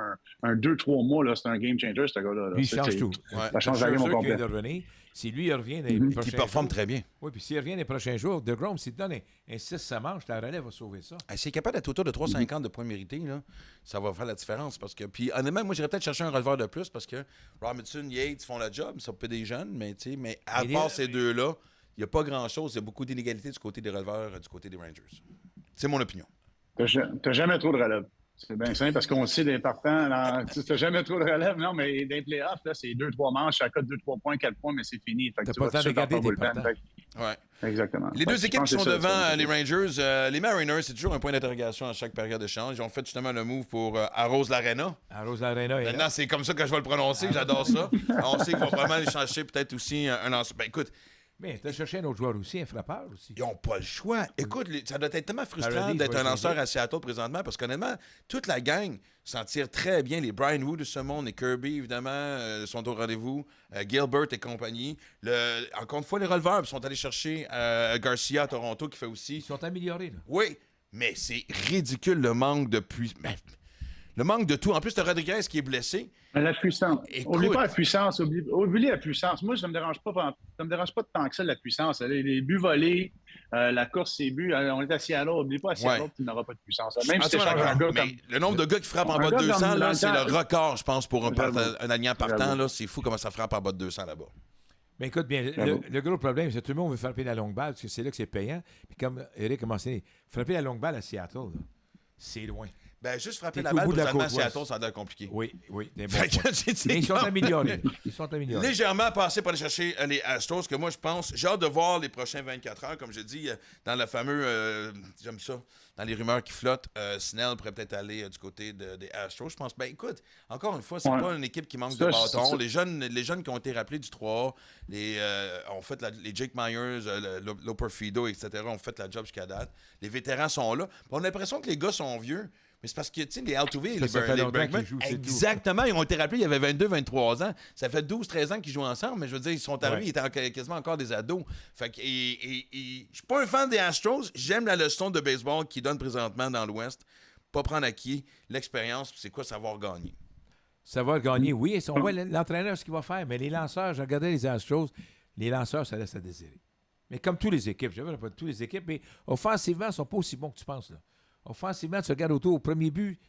un 2-3 mois, là, c'est un game changer, ce gars-là. Lui, il change tout. Ça change la game au complet. Si lui, il revient dans les prochains Qui performe jours, très bien. Oui, puis s'il revient dans les prochains jours, DeGrom, s'il te donne un 6-7 manches, ta relève va sauver ça. S'il est capable d'être autour de 3,50 de points mérités, là, ça va faire la différence. Parce que, puis honnêtement, moi, j'irais peut-être chercher un releveur de plus parce que Robinson, Yates font le job, ça peut des jeunes, mais à part ces deux-là, il n'y a pas grand-chose. Il y a beaucoup d'inégalités du côté des releveurs, du côté des Rangers. C'est mon opinion. T'as jamais trop de relève. C'est bien simple parce qu'on sait des partants. Tu n'as jamais trop de relève, non, mais dans les playoffs, là, c'est 2-3 manches, chaque 2-3 points, 4 points, mais c'est fini. T'as pas le temps de garder tes partants. Ouais. Exactement. Les deux équipes qui sont devant les Rangers, les Mariners, c'est toujours un point d'interrogation à chaque période d'échange. Ils ont fait justement le move pour Arrose l'Arena. Arrose l'Arena. Maintenant, c'est comme ça que je vais le prononcer. J'adore ça. On sait qu'ils vont vraiment aller chercher peut-être aussi un lanceur. Ben écoute, mais tu as cherché un autre joueur aussi, un frappeur aussi. Ils n'ont pas le choix. Écoute, ça doit être tellement frustrant d'être un lanceur à Seattle présentement parce qu'honnêtement, toute la gang s'en tire très bien. Les Brian Wood de ce monde, les Kirby, évidemment, sont au rendez-vous. Gilbert et compagnie. Encore une fois, les releveurs sont allés chercher Garcia à Toronto qui fait aussi. Ils sont améliorés, là. Oui, mais c'est ridicule le manque de le manque de tout. En plus, tu as Rodriguez qui est blessé. La puissance. Écoute, Oublie pas la puissance. Oublie la puissance. Moi, ça me dérange pas tant que ça, la puissance. Les buts volés, la course, ses buts. On est à Seattle. Oublie pas à Seattle qu'il n'aura pas de puissance. Même si tu changes un gars comme... Le nombre de gars qui frappent en bas de 200, là, c'est le record, je pense, pour un alliant partant. Là, c'est fou comment ça frappe en bas de 200 là-bas. Mais écoute bien, le gros problème, c'est que tout le monde veut frapper la longue balle parce que c'est là que c'est payant. Puis comme Eric a mentionné, frapper la longue balle à Seattle, là, c'est loin. Ben, juste frapper la balle présentement à Seattle, ça a l'air compliqué. Oui. Mais ils sont améliorés. Ils sont améliorés. Légèrement passé pour aller chercher les Astros, que moi, je pense, j'ai hâte de voir les prochains 24 heures. Comme je dis, dans le fameux, j'aime ça, dans les rumeurs qui flottent, Snell pourrait peut-être aller du côté des Astros. Je pense, ben écoute, encore une fois, c'est pas une équipe qui manque de bâtons. Les jeunes qui ont été rappelés du 3A, ont fait les Jake Myers, Loperfido, etc., ont fait la job jusqu'à date. Les vétérans sont là. On a l'impression que les gars sont vieux. Mais c'est parce que, tu sais, les Altuve et les Bergman, exactement, ils ont été rappelés, il y avait 22, 23 ans. Ça fait 12, 13 ans qu'ils jouent ensemble, mais je veux dire, ils sont arrivés, ils étaient quasiment encore des ados. Fait que, je suis pas un fan des Astros. J'aime la leçon de baseball qu'ils donnent présentement dans l'Ouest. Pas prendre acquis l'expérience, c'est quoi savoir gagner. Savoir gagner, oui. On voit l'entraîneur ce qu'il va faire, mais les lanceurs, je regardais les Astros, les lanceurs, ça laisse à désirer. Mais comme tous les équipes, je ne veux pas toutes les équipes, mais offensivement, ils ne sont pas aussi bons que tu penses, là. Offensivement, tu regardes autour, au premier but,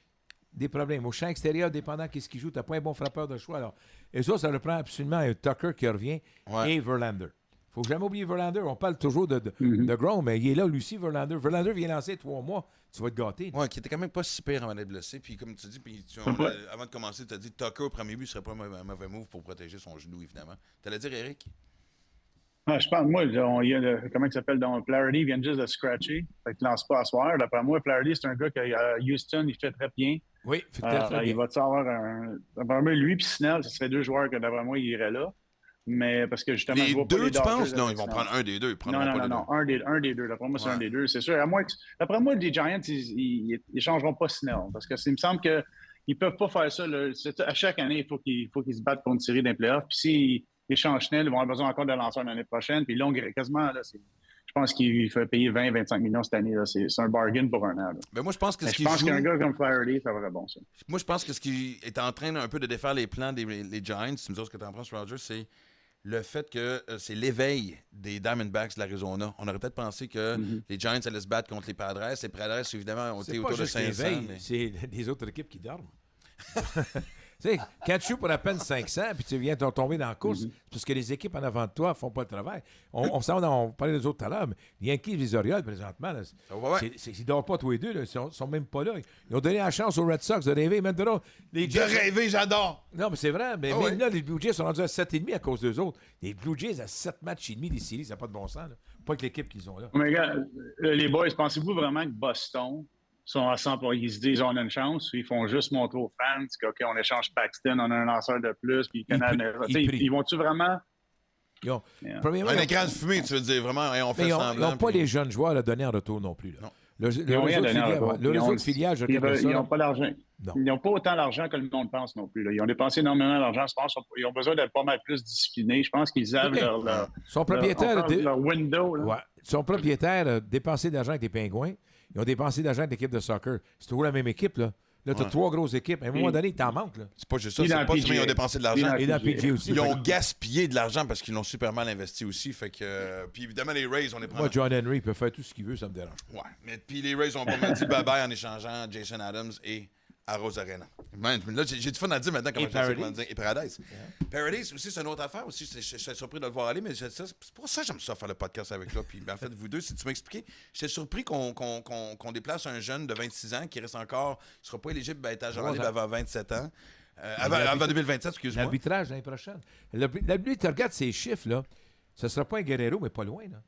des problèmes. Au champ extérieur, dépendant de ce qu'il joue, tu n'as pas un bon frappeur de choix. Alors, et ça reprend absolument un Tucker qui revient et Verlander. Il faut jamais oublier Verlander. On parle toujours de Grom, mais il est là, lui aussi, Verlander. Verlander vient lancer 3 mois. Tu vas te gâter. Ouais, qui était quand même pas si pire avant d'être blessé. Puis comme tu dis, avant de commencer, tu as dit Tucker au premier but serait pas un mauvais move pour protéger son genou, évidemment. T'allais dire, Eric? Je pense, moi, il y a comment il s'appelle? Donc, Flaherty vient juste de scratcher. Fait qu'il lance pas à soir. D'après moi, Flaherty, c'est un gars qu'à Houston, il fait très bien. Oui, fait très bien. Il va avoir d'après moi, lui et Snell, ce serait 2 joueurs que d'après moi, il irait là. Mais parce que justement, Les je vois pas deux, les tu penses? Dodgers Non, avec ils vont Snell. prendre un des deux. Ils Non, prendront pas les deux. un des deux. D'après moi, c'est Ouais. un des deux, c'est sûr. D'après moi, les Giants, ils changeront pas Snell. Parce que il me semble qu'ils ne peuvent pas faire ça. À chaque année, il faut qu'ils se battent pour une série d'un playoff. Puis s'ils échangent Snell, ils vont avoir besoin encore de lanceurs l'année prochaine. Puis là, quasiment, là, je pense qu'il fait payer 20-25 millions cette année. Là. C'est un bargain pour un an. Là. Mais moi, je pense que Mais ce je qui pense joue... qu'un gars comme Flaherty, ça va être bon, ça. Moi, je pense que ce qui est en train un peu de défaire les plans des Giants, tu me dis ce que tu en penses, Roger, c'est le fait que c'est l'éveil des Diamondbacks de l'Arizona. On aurait peut-être pensé que les Giants allaient se battre contre les Padres. Les Padres, évidemment, ont été C'est pas autour de juste 500. l'éveil, Mais... c'est les autres équipes qui dorment. Tu sais, quand tu joues pour à peine 500 puis tu viens de tomber dans la course, c'est parce que les équipes en avant de toi ne font pas le travail. On parlait des autres tout à l'heure, mais les Yankees et les Orioles, présentement, là, ouais. ils ne dorment pas tous les deux. Là, ils sont même pas là. Ils ont donné la chance aux Red Sox de rêver. Maintenant, les De Jets... rêver, j'adore! Non, mais c'est vrai. Mais Ah même ouais. là, les Blue Jays sont rendus à 7,5 à cause d'eux autres. Les Blue Jays à 7 matchs et demi des séries, ça n'a pas de bon sens. Là. Pas avec l'équipe qu'ils ont là. Mais gars, les boys, pensez-vous vraiment que Boston sont à 100 pour ils se disent on a une chance, ils font juste montrer aux fans OK, on échange Paxton, on a un lanceur de plus, puis ils vont-tu vraiment. Premièrement, Un écran de fumée, tu veux dire, vraiment, on fait ils semblant. n'ont pas les jeunes joueurs à donner en retour non plus. Là. Non. Le réseau de filiales, je regarde ça. Ils n'ont pas l'argent. Non. Ils n'ont pas autant d'argent que le monde pense non plus. Là. Ils ont dépensé énormément d'argent. Je pense qu'ils ont besoin d'être pas mal plus disciplinés. Je pense qu'ils savent Son propriétaire leur window. Là. Ouais. Son propriétaire a dépensé d'argent avec les Pingouins. Ils ont dépensé d'argent avec l'équipe de soccer. C'est toujours la même équipe, là. Là, tu as 3 grosses équipes. À un moment donné, il t'en manque, là. C'est pas juste ça, c'est pas seulement ils ont dépensé de l'argent. Et dans PG aussi. Ils ont gaspillé de l'argent parce qu'ils l'ont super mal investi aussi. Fait que, puis évidemment, les Rays, on les prend. Moi, John Henry, il peut faire tout ce qu'il veut, ça me dérange. Ouais, mais puis les Rays ont pas mal dit bye-bye en échangeant Jason Adams et Arroz Arena. Man, là, j'ai du fun à dire maintenant comment je sais comment dire. Et Paradise. Yeah. Paradise aussi, c'est une autre affaire aussi. Je suis surpris de le voir aller, mais c'est pour ça que j'aime ça faire le podcast avec toi. Puis en fait, vous deux, si tu m'expliquais, j'étais surpris qu'on déplace un jeune de 26 ans qui reste encore, il ne sera pas éligible à être agent libre avant 27 ans. Avant 2027, excuse-moi. L'arbitrage l'année prochaine. Lui, tu regardes ces chiffres, là. Ce ne sera pas un Guerrero, mais pas loin, là.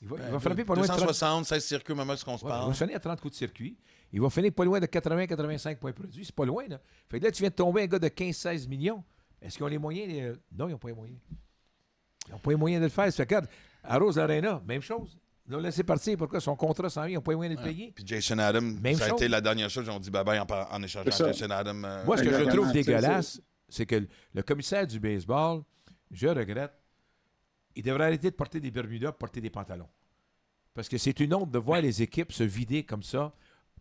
Il va frapper pas loin de 260, 16 circuits au moment où on se parle. Il va finir à 30 coups de circuit. Il va finir pas loin de 80-85 points produits. C'est pas loin, là. Fait que là, tu viens de tomber un gars de 15-16 millions. Est-ce qu'ils ont les moyens? Non, ils n'ont pas les moyens. Ils n'ont pas les moyens de le faire. Ça, regarde, à Rose Arena, même chose. Ils l'ont laissé partir. Pourquoi? Son contrat s'en vient. Ils n'ont pas les moyens de le payer. Puis Jason Adams, même ça a chose. été la dernière chose. Ils ont dit bye-bye en échangeant Jason Adams. Moi, ce que je trouve dégueulasse, c'est que le commissaire du baseball, je regrette, il devrait arrêter de porter des Bermudas, porter des pantalons. Parce que c'est une honte de voir les équipes se vider comme ça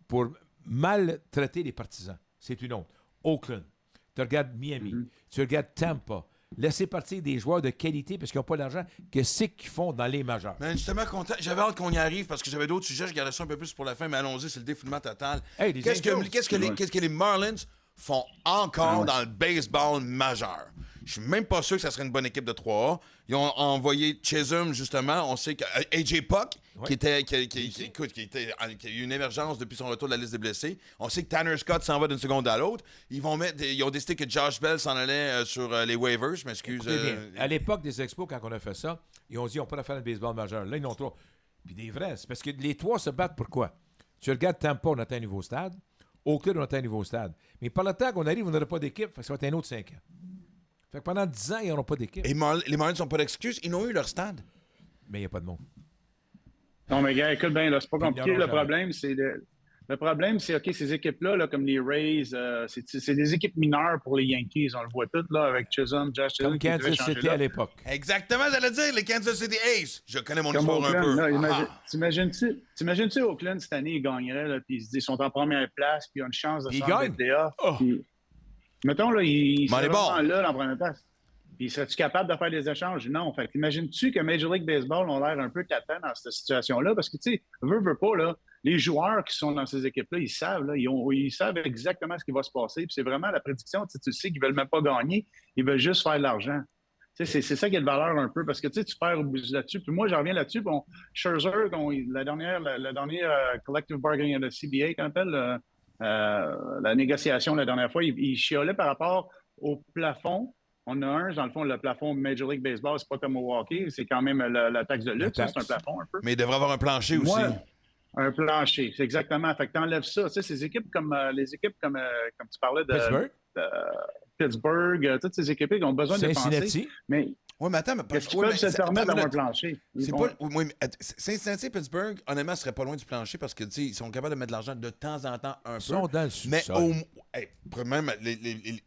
pour maltraiter les partisans. C'est une honte. Oakland, tu regardes Miami, tu regardes Tampa, laisser partir des joueurs de qualité parce qu'ils n'ont pas d'argent. Qu'est-ce qu'ils font dans les majeurs? Mais justement, content. J'avais hâte qu'on y arrive parce que j'avais d'autres sujets. Je gardais ça un peu plus pour la fin, mais allons-y, c'est le défoulement total. Hey, qu'est-ce que les Marlins font encore dans le baseball majeur? Je suis même pas sûr que ça serait une bonne équipe de 3A. Ils ont envoyé Chisholm, justement. On sait que AJ Puck, qui a eu une émergence depuis son retour de la liste des blessés. On sait que Tanner Scott s'en va d'une seconde à l'autre. Ils ont décidé que Josh Bell s'en allait sur les waivers. Je m'excuse. À l'époque des Expos, quand on a fait ça, ils ont dit on peut faire le baseball majeur. Là, ils n'ont trois. Puis des vrais. C'est parce que les trois se battent pour quoi? Tu regardes Tampa, on atteint un nouveau stade. Oakland, on atteint un nouveau stade. Mais par le temps qu'on arrive, on n'aura pas d'équipe. Ça va être un autre 5 ans. Fait que pendant 10 ans, ils n'auront pas d'équipe. Et les Marlins n'ont pas d'excuses. Ils n'ont eu leur stade. Mais il n'y a pas de monde. Non, mais gars, écoute bien, là, c'est pas compliqué. Le problème, c'est OK, ces équipes-là, là, comme les Rays, c'est des équipes mineures pour les Yankees. On le voit tout là, avec Chisholm, Josh Chisholm. Comme Kansas City à l'époque. Exactement, j'allais dire, les Kansas City Aces. Je connais mon comme histoire Oakland, un peu. Là, t'imagines-tu Oakland cette année, ils gagneraient, là, puis ils sont en première place, puis ils ont une chance de sortir des playoffs. Mettons, là, ils sont vraiment là, en première place. Puis, serais-tu capable de faire des échanges? Non. Fait imagines-tu que Major League Baseball ont l'air un peu tâtants dans cette situation-là? Parce que, tu sais, veut pas, là, les joueurs qui sont dans ces équipes-là, ils savent, là, ils savent exactement ce qui va se passer. Puis c'est vraiment la prédiction. Tu sais qu'ils veulent même pas gagner. Ils veulent juste faire de l'argent. C'est ça qui a de valeur un peu, parce que tu perds là-dessus. Puis moi, j'en reviens là-dessus. Bon, Scherzer, la dernière collective bargaining de la CBA, qu'on appelle, la négociation la dernière fois, il chiolait par rapport au plafond. On a dans le fond, le plafond Major League Baseball, c'est pas comme au hockey, c'est quand même la taxe de luxe, c'est un plafond un peu. Mais il devrait avoir un plancher aussi. Un plancher, c'est exactement. Fait que t'enlèves ça. Tu sais, ces équipes comme comme tu parlais de Pittsburgh, toutes ces équipes qui ont besoin de dépenser. Mais oui, mais attends, est-ce qu'ils peuvent se permettre d'avoir un plancher? Cincinnati et Pittsburgh, honnêtement, ce serait pas loin du plancher parce que ils sont capables de mettre de l'argent de temps en temps un peu. Ils sont dans le sous-sol. Mais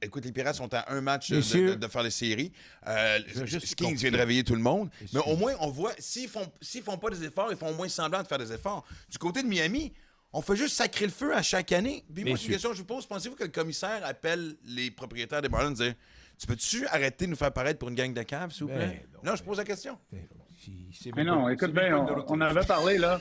écoute, les Pirates sont à un match de faire les séries. Kings vient de réveiller tout le monde. Mais au moins, on voit, s'ils font pas des efforts, ils font au moins semblant de faire des efforts. Du côté de Miami, on fait juste sacrer le feu à chaque année. Puis moi, c'est une question que je vous pose. Pensez-vous que le commissaire appelle les propriétaires des Marlins et dire « Tu peux-tu arrêter de nous faire paraître pour une gang de caves, s'il vous plaît? » Non, je pose la question. Mais non, écoute bien, on avait parlé, là.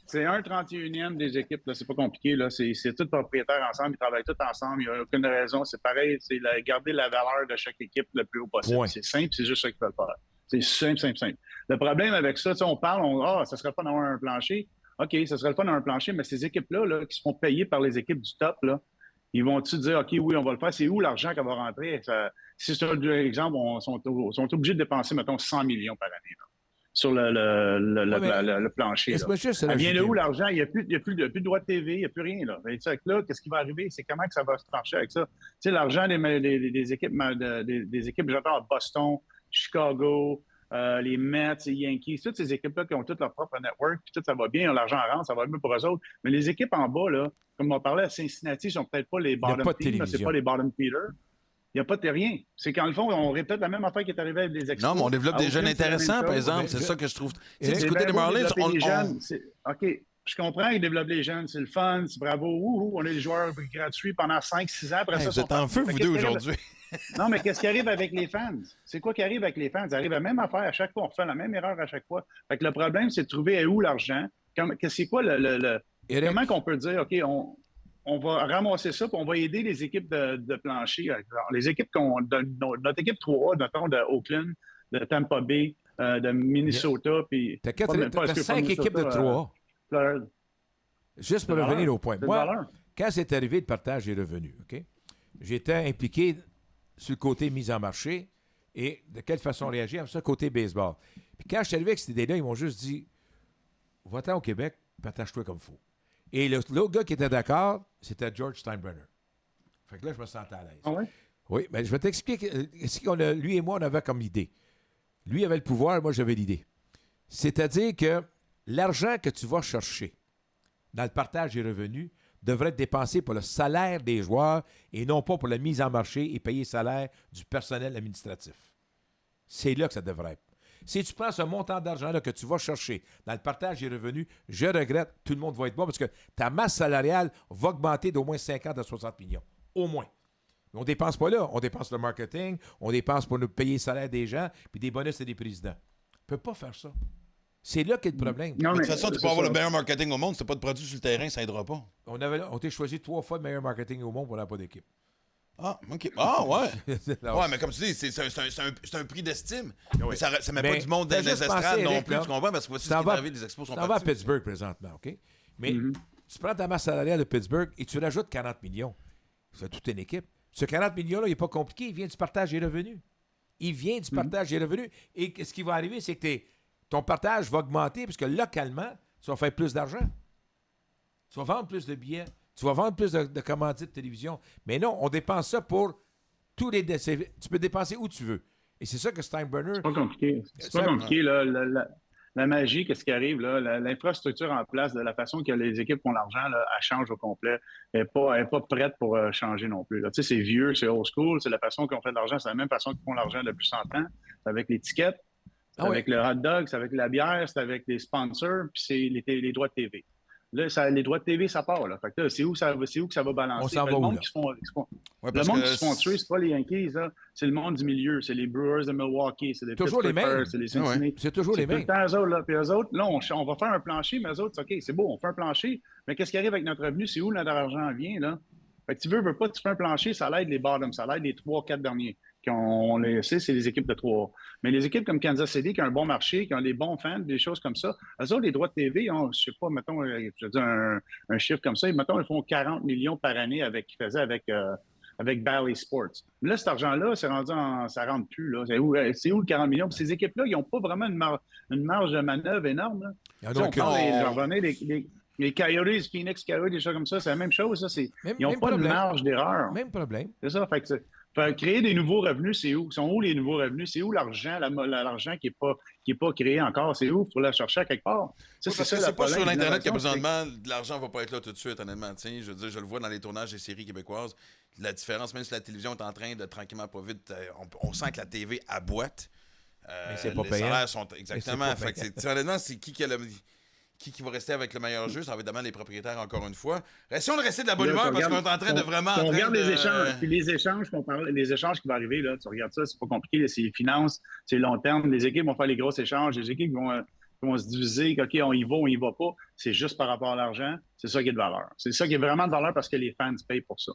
C'est un 31e des équipes, là. C'est pas compliqué, là. C'est tous propriétaires ensemble, ils travaillent tous ensemble, il n'y a aucune raison. C'est pareil, c'est garder la valeur de chaque équipe le plus haut possible. Ouais. C'est simple, c'est juste ça qu'ils veulent faire. C'est simple. Le problème avec ça, on parle, ça serait pas d'avoir un plancher. OK, ça serait le fun dans un plancher, mais ces équipes-là, là, qui se font payer par les équipes du top, là, ils vont-tu dire, OK, oui, on va le faire? C'est où l'argent qui va rentrer? Si c'est un exemple, ils sont obligés de dépenser, mettons, 100 millions par année là, sur le plancher. Ça vient de où l'argent? Il n'y a plus de droits de TV, il n'y a plus rien. Là, qu'est-ce qui va arriver? C'est comment que ça va se trancher avec ça? Tu sais, l'argent des équipes, j'entends Boston, Chicago, les Mets, les Yankees, toutes ces équipes-là qui ont toutes leur propre network, puis tout ça va bien, l'argent rentre, ça va mieux pour eux autres. Mais les équipes en bas, là, comme on parlait à Cincinnati, ils sont peut-être pas les bottom team, c'est pas les bottom feeders. Il n'y a pas de rien. C'est qu'en le fond, on répète la même affaire qui est arrivée avec les Expos. Non, mais on développe des jeunes intéressants, par exemple. C'est ça que je trouve. Du côté des Marlins, OK, je comprends qu'ils développent les jeunes, c'est le fun, c'est bravo. On a des joueurs gratuits pendant 5-6 ans. Après ça, vous êtes en feu, vous deux, aujourd'hui. Non, mais qu'est-ce qui arrive avec les fans? C'est quoi qui arrive avec les fans? Ils arrivent à la même affaire à chaque fois. On refait la même erreur à chaque fois. Fait que le problème, c'est de trouver où l'argent. C'est quoi comment qu'on peut dire, OK, on va ramasser ça, puis on va aider les équipes de plancher. Les équipes notre équipe 3, notamment de Oakland, de Tampa Bay, de Minnesota. Puis t'as 5 équipes de 3. Juste pour revenir au point. Moi, quand c'est arrivé le partage des revenus, OK, j'étais impliqué sur le côté mise en marché et de quelle façon réagir à ça côté baseball. Puis quand je suis arrivé avec cette idée-là, ils m'ont juste dit « Va-t'en au Québec, partage-toi comme il faut. » Et l'autre gars qui était d'accord, c'était George Steinbrenner. Fait que là, je me sentais à l'aise. Ah ouais? Oui, mais je vais t'expliquer lui et moi, on avait comme idée. Lui avait le pouvoir, moi, j'avais l'idée. C'est-à-dire que l'argent que tu vas chercher dans le partage des revenus devrait être dépensé pour le salaire des joueurs et non pas pour la mise en marché et payer le salaire du personnel administratif. C'est là que ça devrait être. Si tu prends ce montant d'argent-là que tu vas chercher dans le partage des revenus, je regrette, tout le monde va être bon parce que ta masse salariale va augmenter d'au moins 50 à 60 millions. Au moins. Mais on ne dépense pas là. On dépense le marketing, on dépense pour nous payer le salaire des gens puis des bonus et des présidents. On ne peut pas faire ça. C'est là qu'est le problème. Non, mais de toute façon, tu peux avoir le meilleur marketing au monde. Si tu n'as pas de produit sur le terrain, ça n'aidera pas. On a choisi 3 fois le meilleur marketing au monde pour n'avoir pas d'équipe. Ah, OK. Ah, ouais. Ouais, mais comme tu dis, c'est un prix d'estime. Oui. Ça ne met pas du monde dans les estrades non plus, tu comprends? Parce que voici ce qui est arrivé, les expos sont partis. Ça va à Pittsburgh présentement, OK? Mais tu prends ta masse salariale de Pittsburgh et tu rajoutes 40 millions. C'est toute une équipe. Ce 40 millions-là, il n'est pas compliqué. Il vient du partage des revenus. Et ce qui va arriver, c'est que ton partage va augmenter parce que localement, tu vas faire plus d'argent. Tu vas vendre plus de billets. Tu vas vendre plus de commandites de télévision. Mais non, on dépense ça pour tous les... Tu peux dépenser où tu veux. Et c'est ça que Steinbrenner... C'est pas compliqué. C'est pas compliqué. La magie, qu'est-ce qui arrive, là, l'infrastructure en place, de la façon que les équipes font l'argent, là, elle change au complet. Elle n'est pas prête pour changer non plus. Tu sais, c'est vieux, c'est old school, c'est la façon qu'on fait de l'argent, c'est la même façon qu'ils font l'argent depuis 100 ans. C'est avec l'étiquette, c'est avec le hot dog, c'est avec la bière, c'est avec les sponsors, puis c'est les droits de TV. Là, les droits de TV, ça part. Là. Fait que là, c'est où que ça va balancer? On s'en va où, là? Le monde qui se font tuer, c'est pas les Yankees. Là. C'est le monde du milieu. C'est les Brewers de Milwaukee. C'est les toujours les mêmes. C'est les Cincinnati. C'est toujours les mêmes. Tout le temps, eux autres, là. Puis eux autres, là, on va faire un plancher, mais eux autres, OK, c'est beau, on fait un plancher. Mais qu'est-ce qui arrive avec notre revenu? C'est où notre argent vient, là? Fait que tu veux pas, tu fais un plancher, ça l'aide les bottoms, ça l'aide les 3-4 derniers. On le sait, c'est les équipes de 3. Mais les équipes comme Kansas City, qui ont un bon marché, qui ont des bons fans, des choses comme ça, eux autres, les droits de TV, ont, je sais pas, mettons, je veux dire un chiffre comme ça, mettons, ils font 40 millions par année qu'ils faisaient avec Bally Sports. Là, cet argent-là, ça rentre plus. Là. C'est où le 40 millions? Puis ces équipes-là, ils n'ont pas vraiment une marge de manœuvre énorme. Là. Il y en a Tu sais, on aucune. parle les Coyotes, Phoenix Coyotes, des choses comme ça, c'est la même chose. Ça, ils n'ont pas de marge d'erreur. Même problème. C'est ça. Fait que créer des nouveaux revenus, c'est où? Sont où les nouveaux revenus? C'est où l'argent, l'argent qui est pas créé encore? C'est où? Il faut la chercher à quelque part. Ça, Oui, parce que c'est pas sur l'Internet que présentement, l'argent va pas être là tout de suite, honnêtement. T'sais, je veux dire, je le vois dans les tournages des séries québécoises. La différence, même si la télévision est en train de tranquillement, pas vite, on sent que la TV aboite. Mais c'est pas les payant. salaires sont exactement. Fait que honnêtement, c'est qui va rester avec le meilleur jeu? Ça va être évidemment les propriétaires, encore une fois. Essayons de rester de la bonne humeur parce qu'on est en train de vraiment. On regarde les échanges. Puis les échanges les échanges qui vont arriver, là, tu regardes ça, c'est pas compliqué. Là, c'est les finances, c'est long terme. Les équipes vont faire les gros échanges. Les équipes vont se diviser. OK, on y va pas. C'est juste par rapport à l'argent. C'est ça qui est de valeur. C'est ça qui est vraiment de valeur parce que les fans payent pour ça.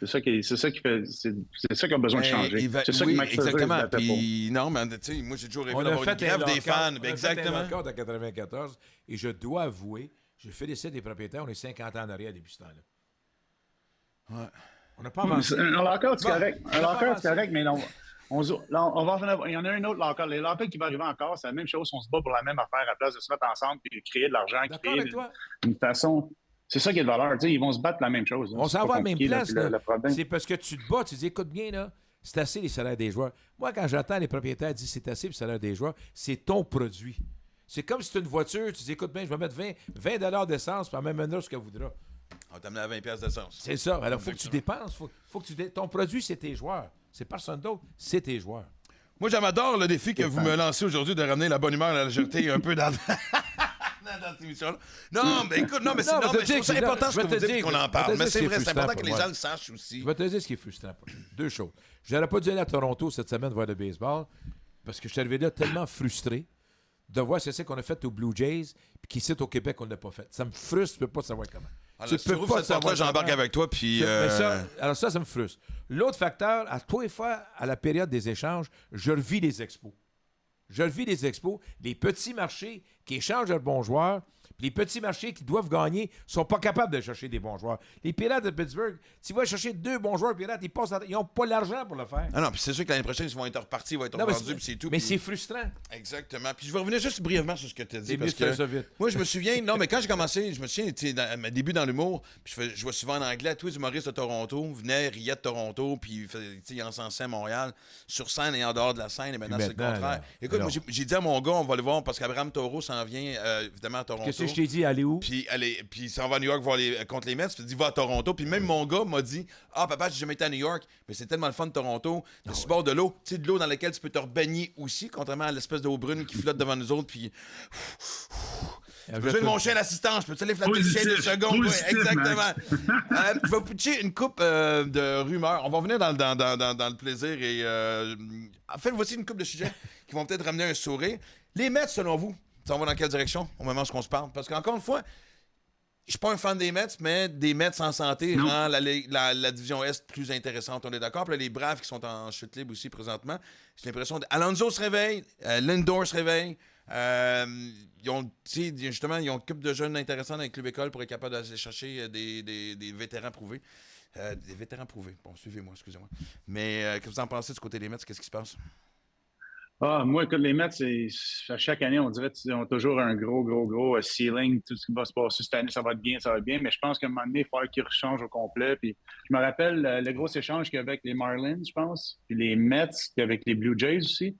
C'est ça qui a besoin de changer. C'est ça oui, que Max Scherzer exactement. se battait pour. Puis, non, mais tu sais, moi, j'ai toujours rêvé On a d'avoir une fait grève un des fans. lockout, Exactement. On a fait un lockout en 94 et je dois avouer, je félicite les propriétaires, on est 50 ans en arrière depuis ce temps-là. Ouais. On n'a pas avancé. Un lockout, c'est correct. on Un n'a pas lockout, c'est avancé. correct, mais non. On va il y en a un autre lockout. Les lockouts qui va arriver encore, c'est la même chose. On se bat pour la même affaire à la place de se mettre ensemble et créer de l'argent, D'accord créer avec toi? une façon. C'est ça qui est de valeur. Tu sais, ils vont se battre pour la même chose. On s'en va à la même place. Là, là. le problème. C'est parce que tu te bats, tu dis, écoute bien, là, c'est assez les salaires des joueurs. Moi, quand j'entends les propriétaires dire c'est assez le salaire des joueurs, c'est ton produit. C'est comme si tu as une voiture, tu dis, écoute bien, je vais mettre 20 d'essence, puis en même heure ce qu'elle voudra. On va t'amener à 20$ d'essence. C'est ça. Alors, il faut que tu dépenses. Faut que ton produit, c'est tes joueurs. C'est personne d'autre, c'est tes joueurs. Moi, j'adore le défi que vous me lancez aujourd'hui de ramener la bonne humeur et la légèreté un peu dans cette émission-là. Non, mais écoute, mais c'est je trouve ça important ce que vous dites qu'on en parle. Mais c'est vrai, c'est important que les gens le sachent aussi. Je vais te dire ce qui est frustrant. Deux choses. Je n'aurais pas dû aller à Toronto cette semaine voir le baseball parce que je suis arrivé là tellement frustré de voir ce que c'est qu'on a fait aux Blue Jays puis qu'ici au Québec, on ne l'a pas fait. Ça me frustre, je ne peux pas savoir comment. Tu peux pas savoir. J'embarque avec toi, puis. Alors ça me frustre. L'autre facteur, à tous les fois, à la période des échanges, je revis les expos. Les petits marchés qui échangent leurs bons joueurs, puis les petits marchés qui doivent gagner sont pas capables de chercher des bons joueurs. Les Pirates de Pittsburgh, tu vas chercher 2 bons joueurs Pirates, ils n'ont pas l'argent pour le faire. Ah non, puis c'est sûr que l'année prochaine, ils vont être repartis, ils vont être vendus, puis c'est tout. Mais puis... c'est frustrant. Exactement. Puis je vais revenir juste brièvement sur ce que tu as dit. C'est Parce mieux de faire que ça vite. moi, je me souviens, quand j'ai commencé, je me souviens, à mes débuts dans l'humour, puis je jouais souvent en anglais, tous les humoristes de Toronto venaient, riaient de Toronto, puis ils encensaient Montréal sur scène et en dehors de la scène, et maintenant c'est le contraire. Là, écoute, moi, j'ai dit à mon gars, on va le voir, parce qu'Abraham Taureau s'en vient, évidemment, à Toronto. Qu'est-ce que je t'ai dit, aller où? Puis il s'en va à New York voir contre les Mets, puis il dit va à Toronto. Puis même mon gars m'a dit ah papa, j'ai jamais été à New York, mais c'est tellement le fun de Toronto. Le bord de l'eau, tu sais, de l'eau dans laquelle tu peux te rebaigner aussi, contrairement à l'espèce d'eau brune qui flotte devant nous autres. Puis j'ai besoin de mon chien d'assistance, je peux aller flatter le chien 2 secondes? Oui, exactement. Je vais pitcher une coupe de rumeurs. On va revenir dans le plaisir et en fait, voici une coupe de sujets qui vont peut-être ramener un sourire. Les Mets, selon vous, ça va dans quelle direction au moment où on se parle? Parce qu'encore une fois, je suis pas un fan des Mets, mais des Mets en santé rend la division Est plus intéressante. On est d'accord? Puis là, les Braves qui sont en chute libre aussi présentement, j'ai l'impression Alonso se réveille, Lindor se réveille. Ils ont une couple de jeunes intéressants dans les clubs écoles pour être capable d'aller chercher des vétérans prouvés. Des vétérans prouvés. Bon, suivez-moi, excusez-moi. Mais qu'est-ce que vous en pensez du côté des Mets? Qu'est-ce qui se passe? Moi, écoute, les Mets, à chaque année, on dirait qu'ils ont toujours un gros ceiling. Tout ce qui va se passer cette année, ça va être bien. Mais je pense qu'à un moment donné, il faut qu'ils rechangent au complet. Puis, je me rappelle le gros échange qu'il y avait avec les Marlins, je pense. Puis les Mets, puis avec les Blue Jays aussi.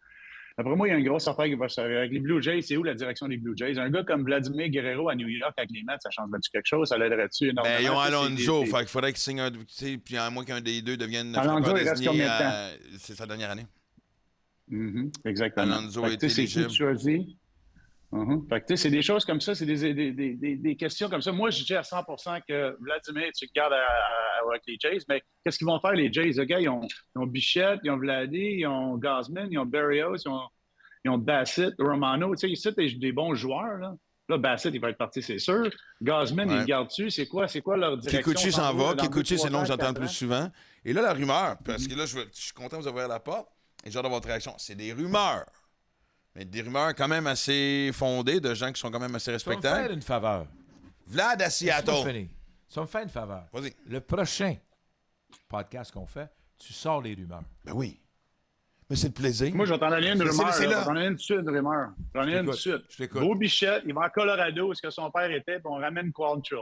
Après moi, il y a une grosse affaire qui va se faire. Avec les Blue Jays, c'est où la direction des Blue Jays? Un gars comme Vladimir Guerrero à New York avec les Mets, ça changerait-tu quelque chose? Ça l'aiderait-tu énormément? Ils ont Alonso, fait qu'il faudrait qu'il signe un. Puis à moins qu'un des deux devienne. Alonso, il reste combien de temps? C'est sa dernière année. Exactement. Alonso est éligible. Fait que, c'est des choses comme ça, c'est des questions comme ça. Moi, je dis à 100% que Vladimir, tu regardes avec les Jays, mais qu'est-ce qu'ils vont faire, les Jays? Les gars, ils ont Bichette, ils ont Vladdy, ils ont Gausman, ils ont Berrios, ils ont Bassett, Romano. Tu sais, ici, des bons joueurs, là. Là, Bassett, il va être parti, c'est sûr. Gosman, Ouais. il le garde-tu? C'est quoi leur direction? Kikuchi s'en va. dans Kikuchi, c'est le nom que 2, 3 ans, j'entends le 4 plus ans? souvent. Et là, la rumeur, parce que là, je suis content de vous ouvrir la porte et j'ai hâte d'avoir votre réaction. C'est des rumeurs. Mais des rumeurs quand même assez fondées, de gens qui sont quand même assez Tu vas me faire respectables. une faveur. Vlad à Laisse-moi Seattle. finir. Tu vas me faire une faveur. Vas-y. Le prochain podcast qu'on fait, tu sors les rumeurs. Ben oui. Mais c'est le plaisir. Moi, je vais t'en donner une C'est- rumeur. c'est là. J'en ai une tout de suite, une rumeur. J'en ai une tout de t'écoute. suite. Je t'écoute. Beau Bichette, il va en Colorado, où est-ce que son père était, puis on ramène Quantrill.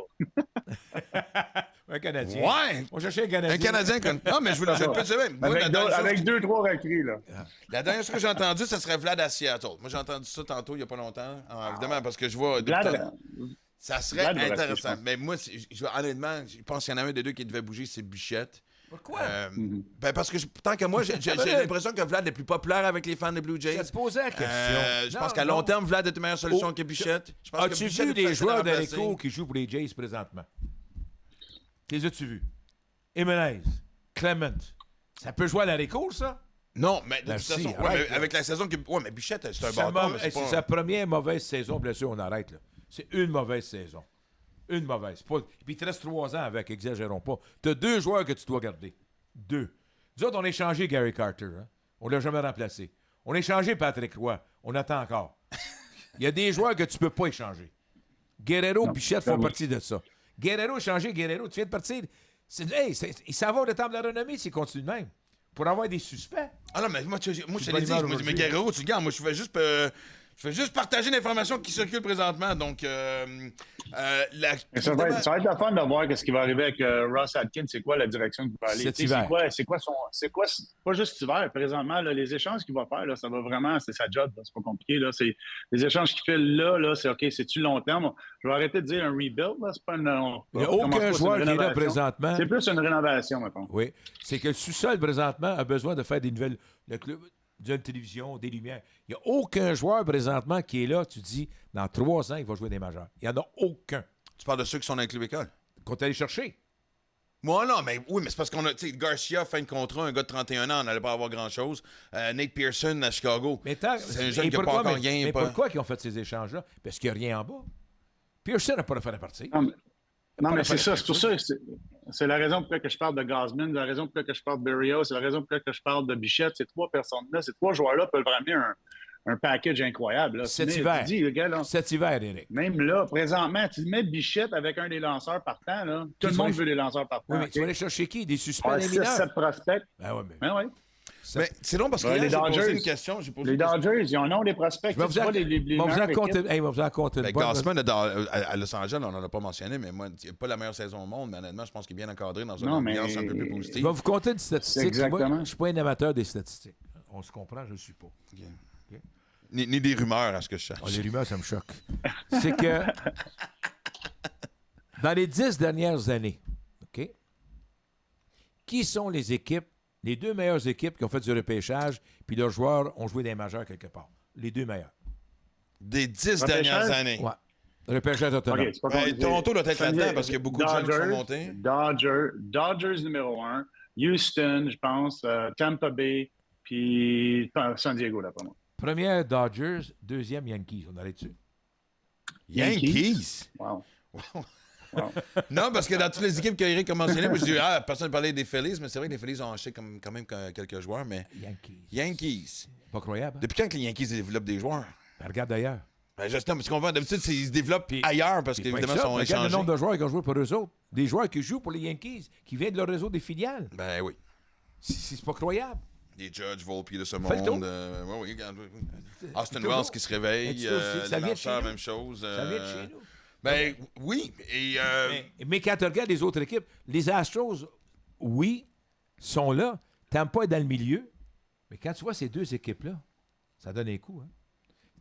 Un Canadien. Ouais! On cherchait un Canadien. Un Canadien comme. Non, mais je le peux même. Moi, la dernière chose Avec que- 2-3 recrues, là. la dernière chose que j'ai entendue, ça serait Vlad à Seattle. Moi, j'ai entendu ça tantôt, il n'y a pas longtemps. Évidemment, parce que je vois. depuis Vlad, tantôt- ça serait Vlad va rester, je intéressant. pense. Mais moi, honnêtement, je pense qu'il y en a un des deux qui devait bouger, c'est Bichette. Pourquoi? Ben parce que tant que moi, j'ai l'impression que Vlad est plus populaire avec les fans des Blue Jays. Je te posais la question. Je Non, pense qu'à non. long terme, Vlad est une meilleure solution Oh, que Bichette. Je pense que As-tu Bichette vu est plus les facile à joueurs de remplacer. l'Écho qui jouent pour les Jays présentement? Les as-tu vus? Jimenez, Clement. Ça peut jouer à l'Aréco, ça? Non, mais de toute Merci, façon, ouais, arrête, mais avec la saison qui. Ouais, mais Bichette, c'est un Sa bâton, mau- mais c'est c'est pas. sa première mauvaise saison, bien sûr, on arrête. Là. C'est une mauvaise saison. Une mauvaise. Pas... Puis il te reste 3 ans avec, exagérons pas. Tu as 2 joueurs que tu dois garder. 2. Nous autres, on a échangé Gary Carter. Hein? On l'a jamais remplacé. On a échangé Patrick Roy. On attend encore. Il y a des joueurs que tu peux pas échanger. Guerrero, Bichette font partie de ça. Guerrero, échanger Guerrero, tu viens de partir. Ça va le temps de la renommée s'il continue de même. Pour avoir des suspects. Ah non, mais moi, je te J'ai l'ai pas dit, l'image mais aujourd'hui. Guerrero, tu regardes, moi, je fais juste partager l'information qui circule présentement. Donc, Ça va être le fun de voir ce qui va arriver avec Ross Atkins. C'est quoi la direction qu'il va aller? Cet Tu sais, hiver. c'est quoi pas juste cet hiver, présentement, là, les échanges qu'il va faire, là, ça va vraiment, c'est sa job, là, c'est pas compliqué. Là, c'est, les échanges qu'il fait là, c'est OK, c'est-tu long terme? Je vais arrêter de dire un rebuild, là, c'est pas une. Il n'y a aucun joueur qui est là présentement. C'est plus une rénovation, mettons. Oui. C'est que le sous-sol, présentement, a besoin de faire des nouvelles. Le club, d'une télévision, des lumières. Il n'y a aucun joueur présentement qui est là. Tu dis, dans 3 ans, il va jouer des majeurs. Il n'y en a aucun. Tu parles de ceux qui sont dans le club école? Qu'on est allé chercher. Moi, non, mais oui, mais c'est parce qu'on a. Tu sais, Garcia, fin de contrat, un gars de 31 ans, on n'allait pas avoir grand-chose. Nate Pearson à Chicago. Mais C'est un jeune et qui n'a pas pourquoi- encore mais- rien. Mais pas- pourquoi ils ont fait ces échanges-là? Parce qu'il n'y a rien en bas. Pearson n'a pas le faire à partir. Non, Pas mais la c'est fin ça. de C'est pour ça que c'est la raison pour laquelle je parle de Gosman, la raison pour laquelle je parle de Berrios, c'est la raison pour laquelle je parle de Bichette. Ces 3 personnes-là, ces 3 joueurs-là peuvent ramener un package incroyable. Là. Cet Tu hiver. dis, le gars, là, Cet hiver, Eric. même là, présentement, tu mets Bichette avec un des lanceurs partants. Là. Tout le tu monde vas- veut des lanceurs partants. Oui, mais OK? tu vas aller chercher qui? Des suspects, Ouais, des 6, mineurs? 7 prospects. Ben ouais, mais... Ben oui. Mais c'est long parce que Ouais, hier, les j'ai posé Dodgers. une question. J'ai posé Les une question. Dodgers, ils en ont des prospects. Je vais Tu vous en vois, les je vais vous en meilleures compter. équipes. Hey, je vais vous en compter une Ben, bonne. Gassman, à Los Angeles, on n'en a pas mentionné, mais moi, il n'a pas la meilleure saison au monde, mais honnêtement, je pense qu'il est bien encadré dans une Non, mais- ambiance un peu plus Je positive. vais vous compter une statistique. Exactement. Moi, je ne suis pas un amateur des statistiques. On se comprend, je ne le suis pas. Ni des rumeurs, à ce que je cherche. Oh, les rumeurs, ça me choque. C'est que dans les 10 dernières années, OK, qui sont les équipes, les 2 meilleures équipes qui ont fait du repêchage, puis leurs joueurs ont joué des majeurs quelque part? Les 2 meilleurs. Des 10 Repêchage? dernières années. Ouais. Repêchage autonome. OK, c'est pas Ben, compliqué. Toronto doit être Ça me là-dedans dit- parce qu'il y a beaucoup de jeunes qui sont montés. Dodgers numéro 1, Houston, je pense, Tampa Bay, puis San Diego, d'après moi. Première, Dodgers. Deuxième, Yankees. On arrête dessus. Yankees? Wow. Non, parce que dans toutes les équipes qu'Eric a mentionnées, moi, je dis, personne ne parlait des Phillies, mais c'est vrai que les Phillies ont acheté quand même quelques joueurs, mais Yankees. Yankees. Pas croyable. Hein? Depuis quand que les Yankees développent des joueurs? Ben, regarde d'ailleurs. Ben, justement, parce qu'on voit, d'habitude, ils se développent Puis- ailleurs parce Puis pas qu'évidemment, que ils ça, sont regarde échangés. le nombre de joueurs qui ont joué pour eux autres. Des joueurs qui jouent pour les Yankees, qui viennent de leur réseau des filiales. Ben oui. C'est pas croyable. Les Judge, Volpe de ce Fais le monde. tour. Oui, regarde. Austin toujours. Wells qui se réveille. Mais ça Les vient de chez lanceurs, nous. même chose. Ça vient de chez nous. Ben oui. Et Mais quand tu regardes les autres équipes, les Astros, oui, sont là. Tampa est dans le milieu. Mais quand tu vois ces 2 équipes-là, ça donne un coup. Hein?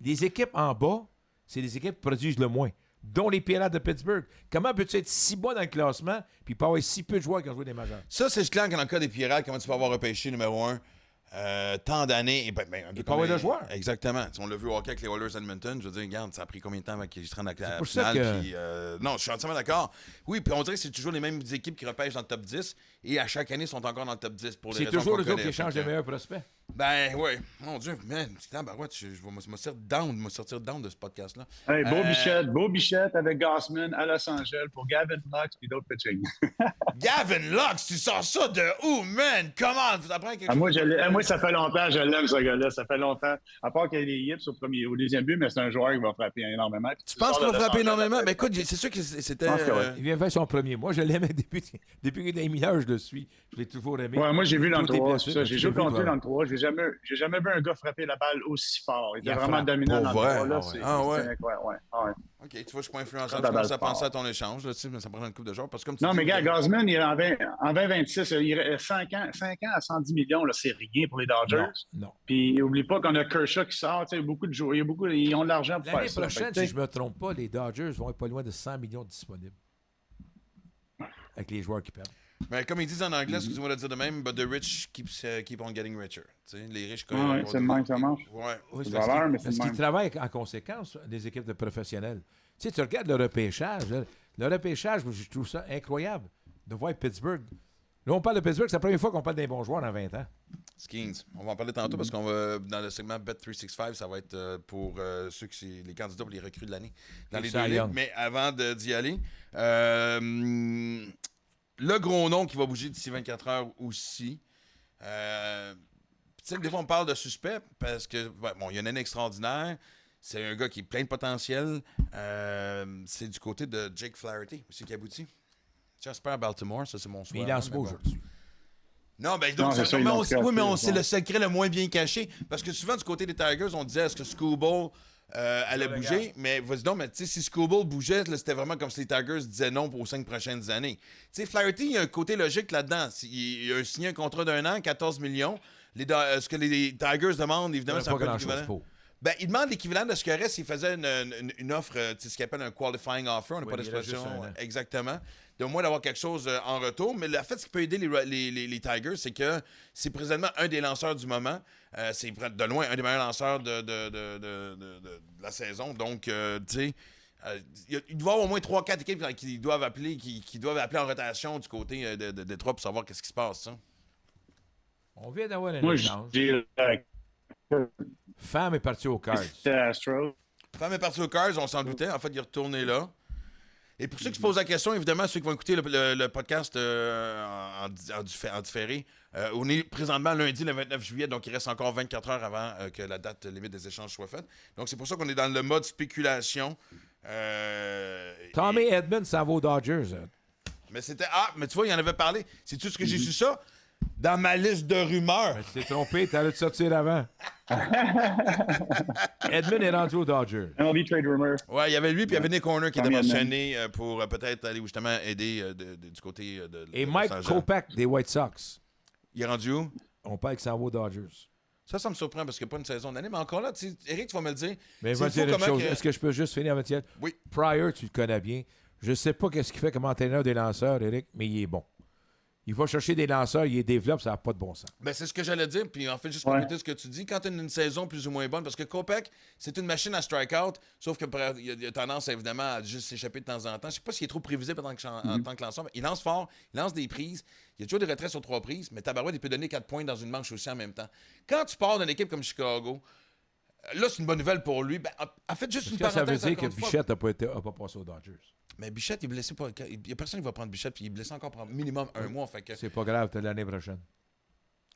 Les équipes en bas, c'est les équipes qui produisent le moins, dont les Pirates de Pittsburgh. Comment peux-tu être si bas dans le classement puis pas avoir si peu de joueurs qui ont joué des majeurs? ça, c'est clair que dans le cas des Pirates, comment tu peux avoir repêché numéro 1 tant d'années. Et ben, un peu pas avoir de joueurs. Exactement. On l'a vu au hockey avec les Oilers Edmonton. Je veux dire, regarde, ça a pris combien de temps avant qu'ils se rendent à la pour ça finale. que- Puis, non, je suis entièrement d'accord. Oui, puis on dirait que c'est toujours les mêmes équipes qui repêchent dans le top 10 et à chaque année, ils sont encore dans le top 10 pour les C'est raisons toujours qu'on les autres connaît. qui échangent Fait les que- meilleurs prospects. Ben, ouais. Mon Dieu, man. Tabarouette, je vais me sortir down de ce podcast-là. Hey, Beau Bichette avec Gossman à Los Angeles pour Gavin Lux et d'autres pitching. Gavin Lux, tu sors ça de où, man? Comment? Vous apprenez quelque chose? Moi, ça fait longtemps, je l'aime, ce gars-là. Ça fait longtemps. À part qu'il y a des yips au deuxième but, mais c'est un joueur qui va frapper énormément. Tu penses qu'il va frapper énormément? Ben écoute, c'est sûr que c'était. Il vient faire son premier. Moi, je l'aimais depuis qu'il est mineur, je le suis. Je l'ai toujours aimé. Ouais, moi, j'ai vu dans le Tout est 3. blessé, J'ai joué contre lui dans le 3. J'ai jamais vu un gars frapper la balle aussi fort. Il était vraiment frappe. dominant dans le Pour vrai? 3. Là, Ouais. Ok, tu vois, je suis pas influençable. Ça Je commence à balle penser à ton échange, là, tu sais, mais ça prend une couple de jours. Parce que comme tu Non, dis, mais gars, Gausman, il est en 2026. Il reste 5 ans à 110 millions, là, c'est rien pour les Dodgers. Non. Puis, n'oublie pas qu'on a Kershaw qui sort. Tu sais, beaucoup de joueurs. Ils ont de l'argent pour L'année faire ça. prochaine, Fait que, si je ne me trompe pas, les Dodgers vont être pas loin de 100 millions disponibles. Avec les joueurs qui perdent. mais comme ils disent en anglais, excusez-moi de le dire de même, but the rich keep on getting richer. Tu sais, les riches, ouais, c'est le même que ça marche. Ouais. Oui, C'est parce valeur, qu'ils mais c'est le même. travaillent en conséquence, des équipes de professionnels. Tu sais, tu regardes le repêchage. Là, le repêchage, je trouve ça incroyable de voir Pittsburgh. Là, on parle de Pittsburgh, c'est la première fois qu'on parle des bons joueurs en 20 ans. Skeens. On va en parler tantôt parce qu'on va, dans le segment Bet365, ça va être pour ceux qui les candidats pour les recrues de l'année dans les deux ligues. Mais avant d'y aller, le gros nom qui va bouger d'ici 24 heures aussi. Tu sais, des fois, on parle de suspect parce que, bon, il y a une année extraordinaire. C'est un gars qui est plein de potentiel. C'est du côté de Jake Flaherty aussi qui aboutit. J'espère à Baltimore, ça c'est mon souhait. Mais il lance pas aujourd'hui. Non, ben Non, donc, c'est ça, ils mais l'ont c'est créé, le secret le moins bien caché. Parce que souvent, du côté des Tigers, on disait est-ce que Skubal allait bouger? Mais vas-y donc, mais tu sais, si Skubal bougeait, là, c'était vraiment comme si les Tigers disaient non pour aux 5 prochaines années. Tu sais, Flaherty, il y a un côté logique là-dedans. Il a signé un contrat d'un an, 14 millions. Ce que les Tigers demandent, évidemment, c'est un peu l'équivalent. Ben, il demande l'équivalent de ce qu'il aurait s'il faisait une offre, ce qu'il appelle un qualifying offer. On n'a pas d'expression exactement. De au moins d'avoir quelque chose en retour. Mais le fait, ce qui peut aider les Tigers, c'est que c'est présentement un des lanceurs du moment. C'est de loin un des meilleurs lanceurs de la saison. Donc, tu sais, il doit y avoir au moins 3-4 équipes qui doivent appeler en rotation du côté de Détroit pour savoir qu'est-ce qui se passe. Ça. On vient d'avoir un Moi, échange. Femme est partie aux Cards. Femme est partie aux Cards, on s'en doutait. En fait, il est retourné là. Et pour ceux qui se posent la question, évidemment, ceux qui vont écouter le podcast en différé, on est présentement lundi, le 29 juillet, donc il reste encore 24 heures avant que la date limite des échanges soit faite. Donc c'est pour ça qu'on est dans le mode spéculation. Tommy Edmonds s'en va aux Dodgers. Mais c'était... mais tu vois, il en avait parlé. C'est-tu ce que j'ai su ça? Dans ma liste de rumeurs. Mais tu t'es trompé, t'allais te sortir avant. Edmund est rendu aux Dodgers. MLB Trade Rumor. Ouais, il y avait lui, puis il y avait Nick Horner qui était mentionné pour peut-être aller justement aider du côté de Et Mike Kopech des White Sox. Il est rendu où? On parle qu'il s'en va aux Dodgers. Ça me surprend parce qu'il n'y a pas une saison d'année. Mais encore là, Eric, tu vas me le dire. Mais je vais te dire une chose. Que... Est-ce que je peux juste finir avec Mathieu? Oui. Pryor, tu le connais bien. Je ne sais pas qu'est-ce qu'il fait comme entraîneur des lanceurs, Eric, mais il est bon. Il va chercher des lanceurs, il les développe, ça n'a pas de bon sens. Ben, c'est ce que j'allais dire, puis en fait, juste compléter ce que tu dis. Quand tu as une saison plus ou moins bonne, parce que Kopech, c'est une machine à strike-out, sauf qu'il a tendance, évidemment, à juste s'échapper de temps en temps. Je ne sais pas s'il est trop prévisible en tant que lanceur, mais il lance fort, il lance des prises, il y a toujours des retraits sur 3 prises, mais Tabarouette, il peut donner 4 points dans une manche aussi en même temps. Quand tu pars d'une équipe comme Chicago, là, c'est une bonne nouvelle pour lui. Ben, en fait, juste une parenthèse. Ça veut dire que Bichette n'a pas passé aux Dodgers. Mais Bichette, il est blessé. Il n'y a personne qui va prendre Bichette, puis il est blessé encore pendant minimum un mois. Fait que... C'est pas grave, t'as l'année prochaine.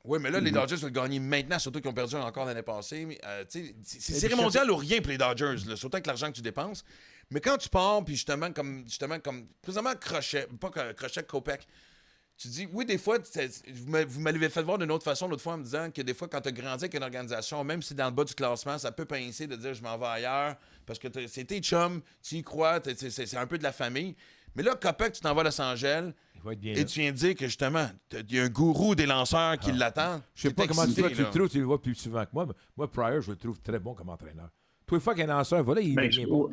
Oui, mais là, les Dodgers veulent gagner maintenant, surtout qu'ils ont perdu encore l'année passée. C'est série mondiale ou rien pour les Dodgers, là, surtout avec l'argent que tu dépenses. Mais quand tu pars, puis justement, comme présentement, Kopech, tu dis, oui, des fois, vous m'avez fait voir d'une autre façon l'autre fois en me disant que des fois, quand tu as grandi avec une organisation, même si c'est dans le bas du classement, ça peut pincer de dire je m'en vais ailleurs parce que c'est tes chums, tu y crois, c'est un peu de la famille. Mais là, Kopech, tu t'en vas à Los Angeles et tu viens de dire que justement, il y a un gourou des lanceurs qui l'attend. Je sais pas comment toi, tu le trouves, tu le vois plus souvent que moi. Moi, Pryor, je le trouve très bon comme entraîneur. Tous les fois qu'un lanceur va là, il devient bon.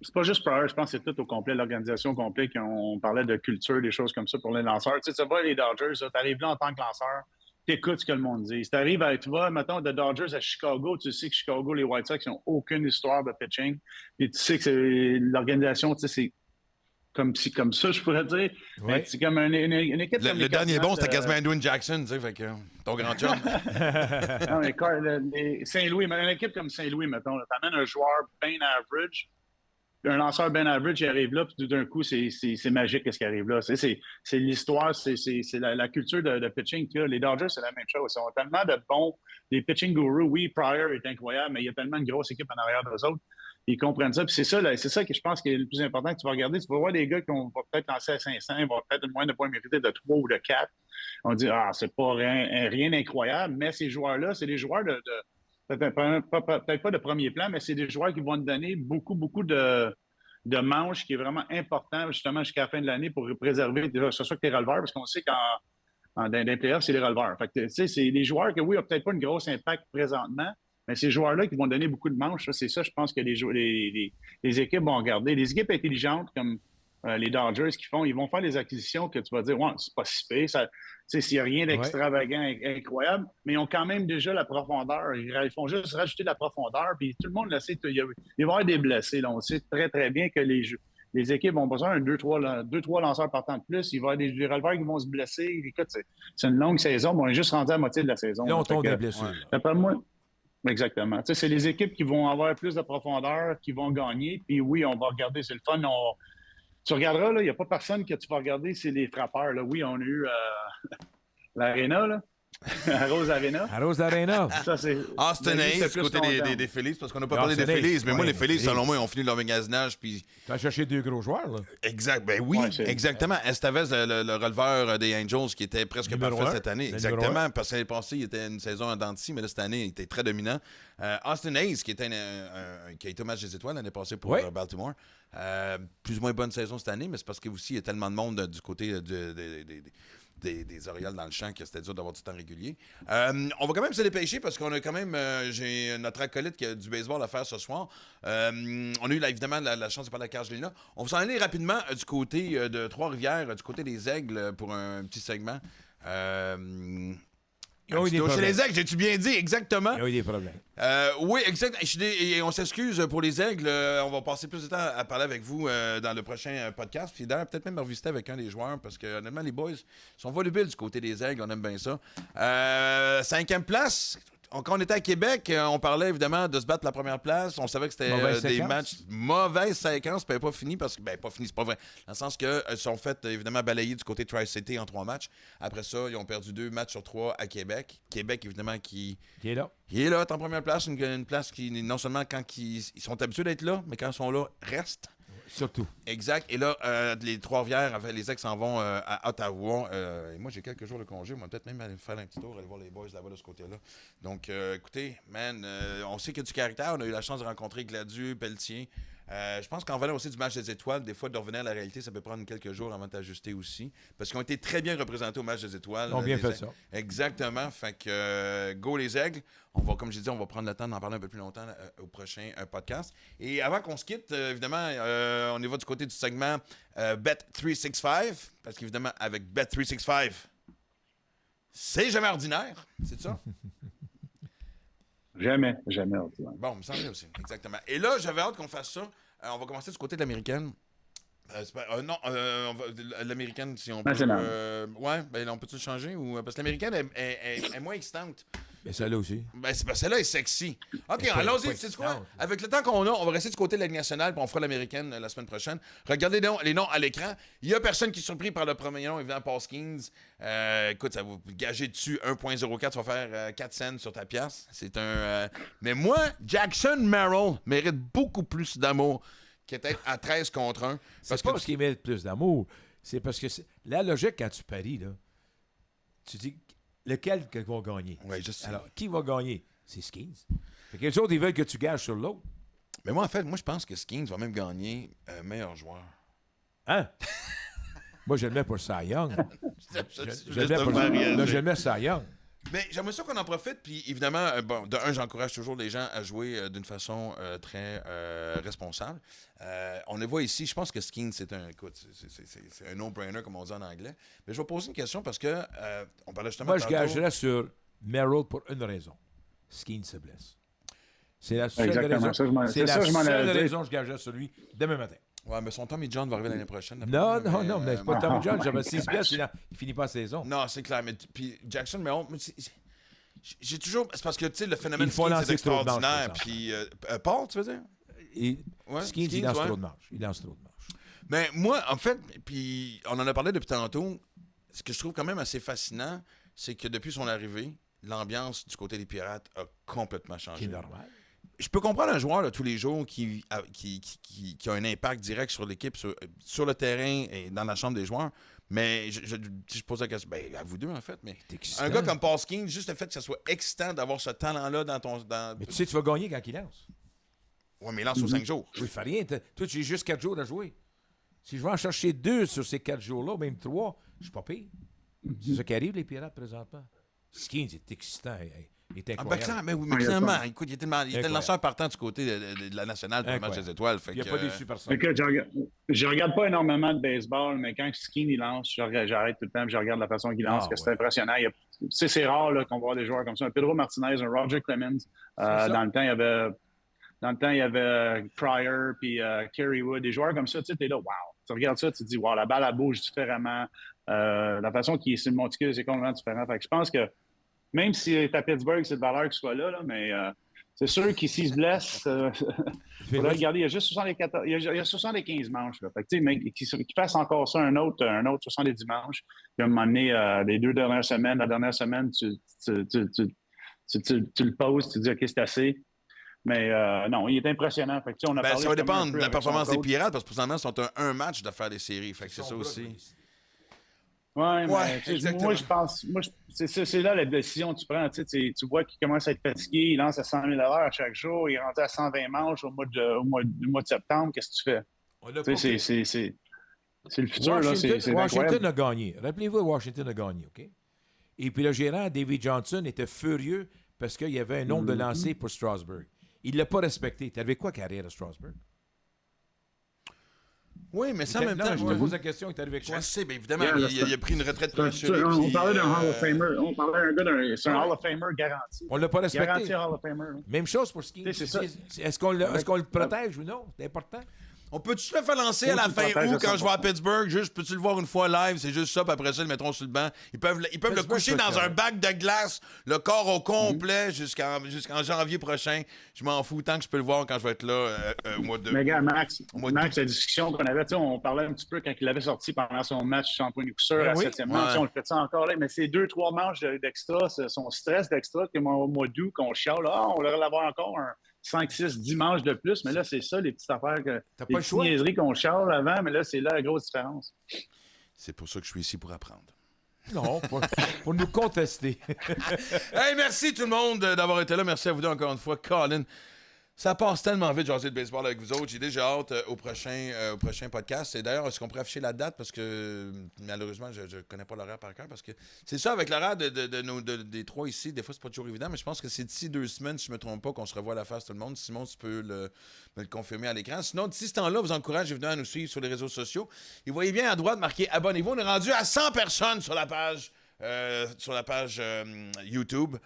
C'est pas juste Pryor, je pense que c'est tout au complet, l'organisation complète. On parlait de culture, des choses comme ça pour les lanceurs. Tu sais, ça va, les Dodgers, tu arrives là en tant que lanceur, tu écoutes ce que le monde dit. Si tu arrives, tu vas, mettons, de Dodgers à Chicago, tu sais que Chicago, les White Sox, ils n'ont aucune histoire de pitching. Et tu sais que l'organisation, tu sais, c'est comme ça, je pourrais dire. Ouais. Mais c'est comme une équipe comme Le les dernier Cardinals bon, c'était de- quasiment Edwin Jackson, tu sais, fait que ton grand chum. Non, les Saint-Louis, mais une équipe comme Saint-Louis, mettons, t'amènes un joueur bien average, un lanceur bien average, il arrive là, puis tout d'un coup, c'est magique ce qui arrive là. C'est l'histoire, c'est la culture de pitching qu'il y a. Les Dodgers, c'est la même chose. Ils ont tellement de bons. Les pitching gurus, oui, Pryor est incroyable, mais il y a tellement de grosses équipes en arrière d'eux autres. Ils comprennent ça. Puis c'est ça que je pense qui est le plus important que tu vas regarder. Tu vas voir des gars qui vont peut-être lancer à 500, ils vont peut-être moins de points mérités de 3 ou de 4. On dit, c'est pas rien d'incroyable, mais ces joueurs-là, c'est des joueurs peut-être pas de premier plan, mais c'est des joueurs qui vont te donner beaucoup de manches qui est vraiment important justement jusqu'à la fin de l'année pour préserver déjà, ce soit que tes releveurs, parce qu'on sait dans les playoffs, c'est les releveurs. Fait que, tu sais, c'est des joueurs qui, oui, n'ont peut-être pas un gros impact présentement, mais ces joueurs-là qui vont donner beaucoup de manches, c'est ça, je pense que les équipes vont regarder. Les équipes intelligentes comme les Dodgers ils vont faire des acquisitions que tu vas dire, ouais, c'est pas si pire, ça. S'il n'y a rien d'extravagant, incroyable, mais ils ont quand même déjà la profondeur. Ils font juste rajouter de la profondeur. Puis tout le monde le sait, il va y avoir des blessés. Là. On sait très, très bien que les équipes ont besoin de 2-3 lanceurs partant de plus. Il va y avoir des releveurs qui vont se blesser. Écoute, c'est une longue saison, mais on est juste rendu à moitié de la saison. Là, on tombe des blessures. D'après moi, exactement. Tu sais, c'est les équipes qui vont avoir plus de profondeur, qui vont gagner. Puis oui, on va regarder, c'est le fun. Tu regarderas, il n'y a pas personne que tu vas regarder, c'est les frappeurs. Là. Oui, on a eu l'Arena, là. À Rose Arena. À Rose Arena. Ça, c'est. Austin mais lui, Hayes, c'est côté plus des Phillies, parce qu'on n'a pas parlé des Austin Hayes, Phillies, mais moi, ouais, les Phillies, Phillies. selon moi, ils ont fini leur magasinage, puis... Tu as cherché 2 gros joueurs, là. Exact, ben oui, Ouais, exactement. Estavez, le releveur des Angels, qui était presque Numéro parfait un. cette année. Le Exactement, numéro parce que l'année passée, il était une saison en dents de scie, mais là, cette année, il était très dominant. Austin Hayes, qui a été au match des étoiles l'année passée pour Ouais. Baltimore. Plus ou moins bonne saison cette année, mais c'est parce qu'il y a tellement de monde du côté des Orioles dans le champ que c'était dur d'avoir du temps régulier. On va quand même se dépêcher parce qu'on a quand même... j'ai notre acolyte qui a du baseball à faire ce soir. On a eu évidemment la chance de parler à Carl Gélina. On va s'en aller rapidement du côté de Trois-Rivières, du côté des Aigles pour un petit segment. Ils ont eu des Chez problèmes. les Aigles, j'ai-tu bien dit? Exactement. Ils ont eu des problèmes. Oui, exact. Et on s'excuse pour les Aigles. On va passer plus de temps à parler avec vous dans le prochain podcast. Puis d'ailleurs, peut-être même revisiter avec un des joueurs parce que honnêtement, les boys sont volubiles du côté des Aigles. On aime bien ça. 5e place. Quand on était à Québec, on parlait évidemment de se battre pour la première place. On savait que c'était des matchs mauvaise séquence, puis pas fini parce que pas fini, c'est pas vrai. Dans le sens que ils sont fait évidemment balayer du côté de Tri-City en 3 matchs. Après ça, ils ont perdu 2 matchs sur 3 à Québec. Québec évidemment qui Qui est là. il est là, en première place, une place qui non seulement quand ils sont habitués d'être là, mais quand ils sont là, reste. Surtout. Exact. Et là, les Trois-Rivières, les ex s'en vont à Ottawa. Et moi, j'ai quelques jours de congé. On va peut-être même aller faire un petit tour, aller voir les boys là-bas de ce côté-là. Donc, écoutez, man, on sait qu'il y a du caractère. On a eu la chance de rencontrer Gladieux, Pelletier. Je pense qu'en venant aussi du match des étoiles, des fois, de revenir à la réalité, ça peut prendre quelques jours avant de t'ajuster aussi. Parce qu'ils ont été très bien représentés au match des étoiles. Ils ont bien les fait Aigles. ça. Exactement. Fait que, go les Aigles. On va, comme je disais, on va prendre le temps d'en parler un peu plus longtemps au prochain podcast. Et avant qu'on se quitte, évidemment, on y va du côté du segment Bet365. Parce qu'évidemment, avec Bet365, c'est jamais ordinaire. C'est ça? Jamais ordinaire. Bon, on me semblait aussi. Exactement. Et là, j'avais hâte qu'on fasse ça. On va commencer du côté de l'américaine. L'américaine, si on peut. Ouais, ben on peut-tu le changer? Parce que l'américaine est moins excitante. Mais celle-là aussi. Ben, c'est parce que celle-là est sexy. OK, pas allons-y. Tu sais quoi? excitante. Avec le temps qu'on a, on va rester du côté de la Ligue nationale, puis on fera l'américaine la semaine prochaine. Regardez les noms à l'écran. Il n'y a personne qui est surpris par le premier nom, évidemment, Paskins. Écoute, ça va vous gager dessus 1,04. Tu vas faire 4 cents sur ta pièce. C'est un. Mais moi, Jackson Merrill mérite beaucoup plus d'amour qu'être à 13 contre 1. C'est pas parce qu'il mérite plus d'amour. C'est parce que la logique, quand tu paries, là, tu dis lequel va gagner. Ouais, je sais. Alors, qui va gagner? C'est Skins. Fait que les autres, ils veulent que tu gages sur l'autre. Mais moi, en fait, je pense que Skins va même gagner meilleur joueur. Hein? Moi, je le mets pour Cy Young. Je le mets Cy Young. Mais j'aimerais ça qu'on en profite, puis évidemment, de un, j'encourage toujours les gens à jouer d'une façon très responsable. On le voit ici, je pense que Skins, c'est un no-brainer, comme on dit en anglais. Mais je vais poser une question parce que on parlait justement Moi, je tantôt. gagerais sur Merrill pour une raison. Skins se blesse. C'est la seule Exactement. raison. Ça, je m'en C'est la allais seule dire. raison que je gagerais sur lui demain matin. Ouais, mais son Tommy John va arriver l'année prochaine. Non, d'après moi, mais c'est pas Tommy John. J'avais 6 pièces, il finit pas la saison. Non, c'est clair. Mais puis Jackson, mais j'ai toujours. C'est parce que, tu sais, le phénomène Il faut Skeens, lancer c'est trop de marche, extraordinaire. par Puis, Paul, tu veux dire? Skeens, il lance trop de marche. Il lance trop de marche. Mais moi, en fait, puis on en a parlé depuis tantôt, ce que je trouve quand même assez fascinant, c'est que depuis son arrivée, l'ambiance du côté des Pirates a complètement changé. C'est normal. Je peux comprendre un joueur là, tous les jours qui a un impact direct sur l'équipe, sur le terrain et dans la chambre des joueurs. Mais je pose la question, à vous deux en fait, mais un gars comme Paul Skeens, juste le fait que ça soit excitant d'avoir ce talent-là dans ton... Mais tu sais, tu vas gagner quand il lance. Oui, mais il lance sur 5 jours. Oui, il fait rien. Toi, tu as juste 4 jours à jouer. Si je vais en chercher 2 sur ces 4 jours-là, même 3, je suis pas pire. C'est ça qui arrive, les Pirates, présentement. Skeens est excitant. Il est incroyable. Mais clairement, écoute, il était le lanceur partant du côté de la nationale pour le match des étoiles. Il n'y a pas déçu personne. Écoute, je regarde pas énormément de baseball, mais quand Skeens il lance, j'arrête tout le temps et je regarde la façon qu'il lance, c'est impressionnant. C'est rare là, qu'on voit des joueurs comme ça. Un Pedro Martinez, un Roger Clemens. Dans le temps, il y avait Pryor puis Kerry Wood. Des joueurs comme ça, tu sais, t'es là, wow. Tu regardes ça, tu te dis, wow, la balle, elle bouge différemment. La façon qu'il est sur le monticule, c'est complètement différent. Fait que je pense que même si est à Pittsburgh, c'est de valeur qu'il soit là, mais c'est sûr qu'il s'il se blesse, faudrait regarder, il y a juste 75 manches. Là. Fait que, qu'il fasse encore ça un autre 70 manches. Puis à un moment donné, les 2 dernières semaines, la dernière semaine, tu le poses, tu te dis OK, c'est assez. Mais non, il est impressionnant. Fait que, on a parlé ça va dépendre de la performance des Pirates, parce que présentement, ils sont un match de faire des séries. Fait que c'est ça aussi. Oui, mais moi, je pense. C'est là la décision que tu prends. Tu vois qu'il commence à être fatigué, il lance à 100 000 à chaque jour, il est rendu à 120 manches au mois de septembre. Qu'est-ce que tu fais? C'est le futur. Washington a gagné. Rappelez-vous, Washington a gagné, OK? Et puis le gérant, David Johnson, était furieux parce qu'il y avait un nombre de lancers pour Strasburg. Il ne l'a pas respecté. Tu avais quoi carrière à Strasburg? Oui, mais ça en même temps... Je te pose la question, tu arrivé quoi? Je sais, bien évidemment, il a pris une retraite prématurée. On parlait d'un Hall of Famer. On parlait d'un gars c'est un Hall of Famer garanti. On ne l'a pas respecté. Garanti Hall of Famer. Même chose pour Skeens. Est-ce qu'on le protège ou non? C'est important. On peut-tu le faire lancer à la fin août quand je vais à Pittsburgh? Juste, peux-tu le voir une fois live? C'est juste ça, puis après ça, ils le mettront sur le banc. Ils peuvent le coucher dans un bac de glace, le corps au complet, jusqu'en janvier prochain. Je m'en fous tant que je peux le voir quand je vais être là au mois de... Mais gars, Max, la discussion qu'on avait, on parlait un petit peu quand il l'avait sorti pendant son match champion du coup sûr à 7e manche. On le fait ça encore là, mais c'est 2-3 manches d'extra, son stress d'extra, que au mois d'août, qu'on chiale, on devrait l'avoir encore un 5, 6, 10 manches de plus, mais là, c'est ça, les petites affaires, les petites niaiseries qu'on charle avant, mais là, c'est là la grosse différence. C'est pour ça que je suis ici pour apprendre. Non, pour nous contester. Hey, merci tout le monde d'avoir été là. Merci à vous deux encore une fois. Colin, ça passe tellement vite, jaser de baseball avec vous autres. J'ai déjà hâte au prochain podcast. Et d'ailleurs, est-ce qu'on pourrait afficher la date? Parce que malheureusement, je ne connais pas l'horaire par cœur. Parce que c'est ça, avec l'horaire des trois ici, des fois, c'est pas toujours évident. Mais je pense que c'est d'ici 2 semaines, si je ne me trompe pas, qu'on se revoit à la face tout le monde. Simon, tu peux me le confirmer à l'écran. Sinon, d'ici ce temps-là, vous encourage évidemment à nous suivre sur les réseaux sociaux. Et vous voyez bien à droite marqué abonnez-vous. On est rendu à 100 personnes sur la page. YouTube,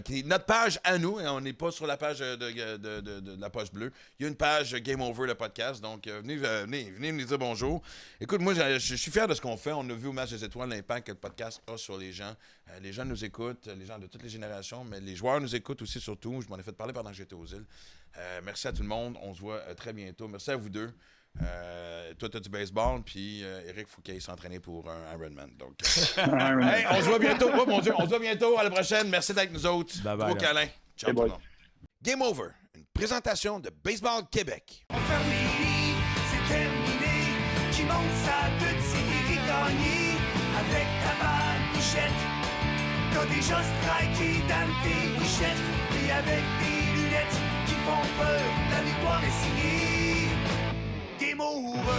qui est notre page à nous, et on n'est pas sur la page de la poche bleue. Il y a une page Game Over, le podcast, donc venez nous dire bonjour. Écoute, moi, je suis fier de ce qu'on fait. On a vu au Match des Étoiles l'impact que le podcast a sur les gens. Les gens nous écoutent, les gens de toutes les générations, mais les joueurs nous écoutent aussi surtout. Je m'en ai fait parler pendant que j'étais aux îles. Merci à tout le monde. On se voit très bientôt. Merci à vous deux. Toi, t'as du baseball, puis Eric, faut qu'il aille s'entraîner pour un Ironman. Donc, hey, on se voit bientôt. Oh mon Dieu, on se voit bientôt. À la prochaine. Merci d'être avec nous autres. Gros câlin. Ciao tout le monde. Game Over, une présentation de Baseball Québec. On ferme les livres, c'est terminé. Qui monte sa petite série gagnée avec ta balle Bichette. T'as déjà striké dans tes Bichettes. Et avec des lunettes qui font peur, la victoire est signée. Game Over.